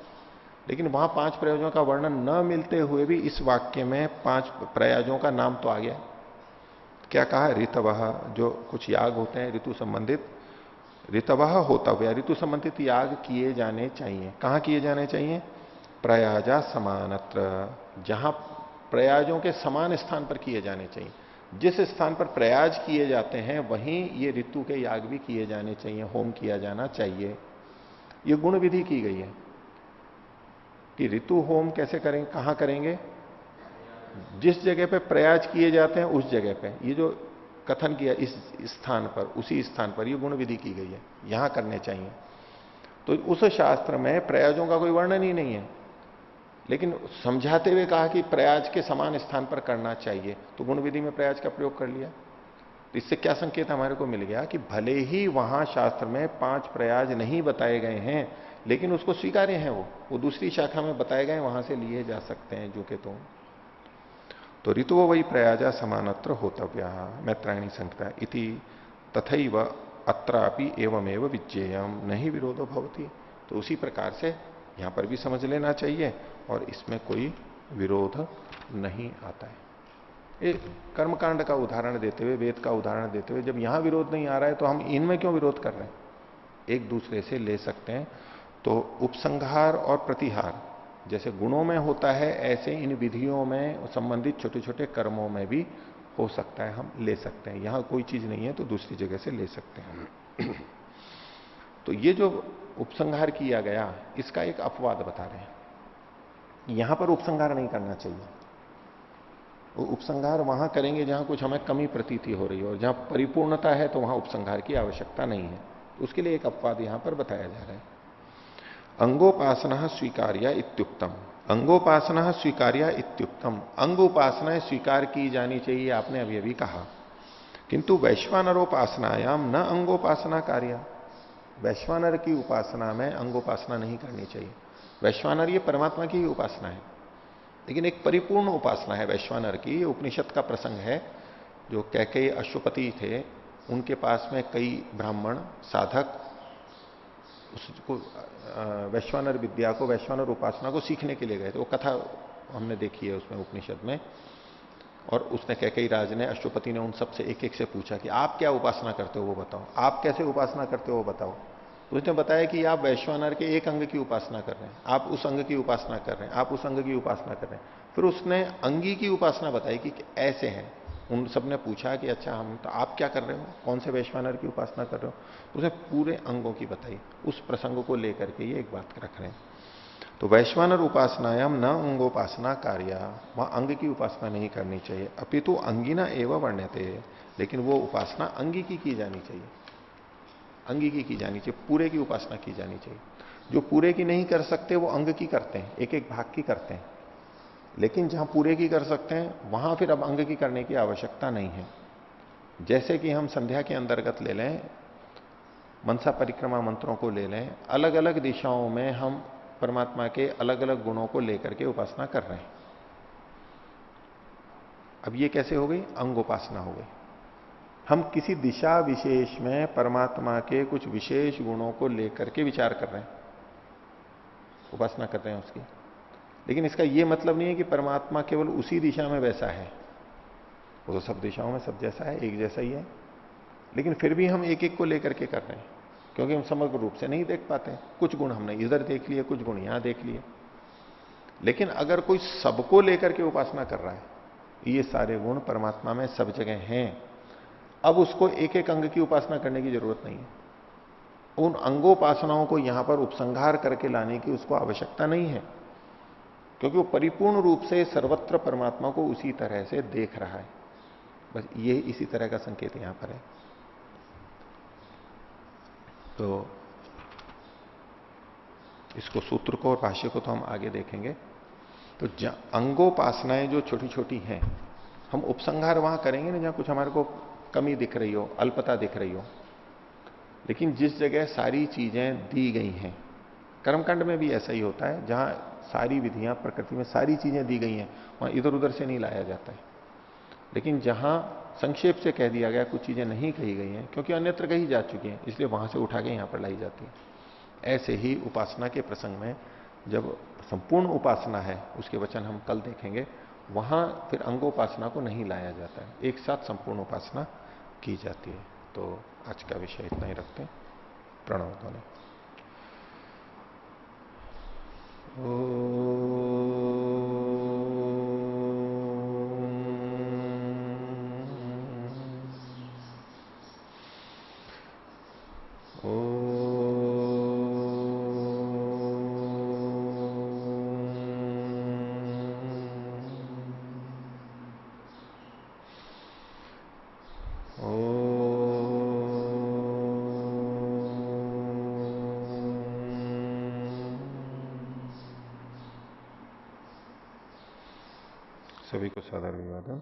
A: लेकिन वहां 5 प्रयाजों का वर्णन न मिलते हुए भी इस वाक्य में 5 प्रयाजों का नाम तो आ गया। क्या कहा? ऋतवः, जो कुछ याग होते हैं ऋतु संबंधित, ऋतवः होतव्य, ऋतु संबंधित याग किए जाने चाहिए। कहां किए जाने चाहिए? प्रयाजा समानत्र, जहां प्रयाजों के समान स्थान पर किए जाने चाहिए। जिस स्थान पर प्रयाज किए जाते हैं वहीं ये ऋतु के याग भी किए जाने चाहिए, होम किया जाना चाहिए। ये गुण विधि की गई है कि ऋतु होम कैसे करेंगे, कहां करेंगे? जिस जगह पे प्रयाज किए जाते हैं उस जगह पे, ये जो कथन किया इस स्थान पर, उसी स्थान पर ये गुण विधि की गई है, यहां करने चाहिए। तो उस शास्त्र में प्रयाजों का कोई वर्णन ही नहीं है, लेकिन समझाते हुए कहा कि प्रयाज के समान स्थान पर करना चाहिए, तो गुण विधि में प्रयाज का प्रयोग कर लिया। तो इससे क्या संकेत हमारे को मिल गया कि भले ही वहां शास्त्र में 5 प्रयाज नहीं बताए गए हैं, लेकिन उसको स्वीकार्य है, वो दूसरी शाखा में बताए गए, वहां से लिए जा सकते हैं जो के तो ऋतुओ वही प्रयाजा समानत्र होतव्या मैत्रायणी संहिता इति तथैव अत्रापि एवमेव विज्ञेयम नहीं विरोधो भवति। तो उसी प्रकार से यहां पर भी समझ लेना चाहिए और इसमें कोई विरोध नहीं आता है। एक कर्मकांड का उदाहरण देते हुए, वेद का उदाहरण देते हुए, जब यहां विरोध नहीं आ रहा है तो हम इनमें क्यों विरोध कर रहे हैं? एक दूसरे से ले सकते हैं। तो उपसंहार और प्रतिहार जैसे गुणों में होता है, ऐसे इन विधियों में संबंधित छोटे छोटे कर्मों में भी हो सकता है, हम ले सकते हैं। यहां कोई चीज नहीं है तो दूसरी जगह से ले सकते हैं। तो ये जो उपसंहार किया गया, इसका एक अपवाद बता रहे हैं। यहां पर उपसंहार नहीं करना चाहिए। वो उपसंहार वहां करेंगे जहां कुछ हमें कमी प्रतीति हो रही है, और जहां परिपूर्णता है तो वहां उपसंहार की आवश्यकता नहीं है। उसके लिए एक अपवाद यहां पर बताया जा रहा है। अंगोपासना स्वीकार्या इत्युक्तम, अंगोपासना स्वीकार्या इत्युक्तम, अंग उपासनाएं स्वीकार की जानी चाहिए, आपने अभी अभी कहा। किंतु वैश्वानरोपासनायाम न अंगोपासना कार्य, वैश्वानर की उपासना में अंगोपासना नहीं करनी चाहिए। वैश्वानर ये परमात्मा की ही उपासना है, लेकिन एक परिपूर्ण उपासना है वैश्वानर की। ये उपनिषद का प्रसंग है। जो कैकेयी अश्वपति थे, उनके पास में कई ब्राह्मण साधक उसको वैश्वानर विद्या को, वैश्वानर उपासना को सीखने के लिए गए थे। वो कथा हमने देखी है उसमें उपनिषद में। और उसने कैकेयी राज ने, अश्वपति ने उन सबसे एक एक से पूछा कि आप क्या उपासना करते हो वो बताओ, आप कैसे उपासना करते हो वो बताओ। तो उसने बताया कि आप वैश्वानर के एक अंग की उपासना कर रहे हैं, आप उस अंग की उपासना कर रहे हैं, आप उस अंग की उपासना कर रहे हैं। फिर उसने अंगी की उपासना बताई कि ऐसे हैं। उन सबने पूछा कि अच्छा हम तो, आप क्या कर रहे हो, कौन से वैश्वानर की उपासना कर रहे हो? तो उसने पूरे अंगों की बताई। उस प्रसंग को लेकर के ये एक बात रख रहे हैं। तो वैश्वानर उपासनायाम न अंगोपासना कार्य, वहां अंग की उपासना नहीं करनी चाहिए। अपितु अंगिना एवं वर्ण्यते, लेकिन वो उपासना अंगी की जानी चाहिए, अंगी की जानी चाहिए, पूरे की उपासना की जानी चाहिए। जो पूरे की नहीं कर सकते वो अंग की करते हैं, एक एक भाग की करते हैं। लेकिन जहां पूरे की कर सकते हैं वहां फिर अब अंग की करने की आवश्यकता नहीं है। जैसे कि हम संध्या के अंतर्गत ले लें, मनसा परिक्रमा मंत्रों को ले लें, अलग अलग दिशाओं में हम परमात्मा के अलग अलग गुणों को लेकर के उपासना कर रहे हैं। अब ये कैसे हो गई? अंगोपासना हो गई। हम किसी दिशा विशेष में परमात्मा के कुछ विशेष गुणों को लेकर के विचार कर रहे हैं, उपासना कर रहे हैं उसकी। लेकिन इसका यह मतलब नहीं है कि परमात्मा केवल उसी दिशा में वैसा है। वो तो सब दिशाओं में सब जैसा है, एक जैसा ही है। लेकिन फिर भी हम एक एक को लेकर के कर रहे हैं, क्योंकि हम समग्र रूप से नहीं देख पाते। कुछ गुण हमने इधर देख लिए, कुछ गुण यहां देख लिए। लेकिन अगर कोई सबको लेकर के उपासना कर रहा है, ये सारे गुण परमात्मा में सब जगह हैं, अब उसको एक एक अंग की उपासना करने की जरूरत नहीं है। उन अंगोपासनाओं को यहां पर उपसंहार करके लाने की उसको आवश्यकता नहीं है, क्योंकि वो परिपूर्ण रूप से सर्वत्र परमात्मा को उसी तरह से देख रहा है। बस ये इसी तरह का संकेत यहां पर है। तो इसको, सूत्र को और भाष्य को तो हम आगे देखेंगे। तो अंगोपासनाएं जो छोटी छोटी हैं, हम उपसंहार वहां करेंगे ना जहां कुछ हमारे को कमी दिख रही हो, अल्पता दिख रही हो। लेकिन जिस जगह सारी चीजें दी गई हैं, कर्मकांड में भी ऐसा ही होता है, जहां सारी विधियां प्रकृति में सारी चीजें दी गई हैं, वहां इधर उधर से नहीं लाया जाता है। लेकिन जहां संक्षेप से कह दिया गया, कुछ चीजें नहीं कही गई हैं क्योंकि अन्यत्र कही जा चुकी हैं, इसलिए वहां से उठा के यहां पर लाई जाती है। ऐसे ही उपासना के प्रसंग में जब संपूर्ण उपासना है, उसके वचन हम कल देखेंगे, वहां फिर अंगोपासना को नहीं लाया जाता है, एक साथ संपूर्ण उपासना की जाती है। तो आज का विषय इतना ही रखते हैं। प्रणव ध्वनि। सभी को सादर विवादन।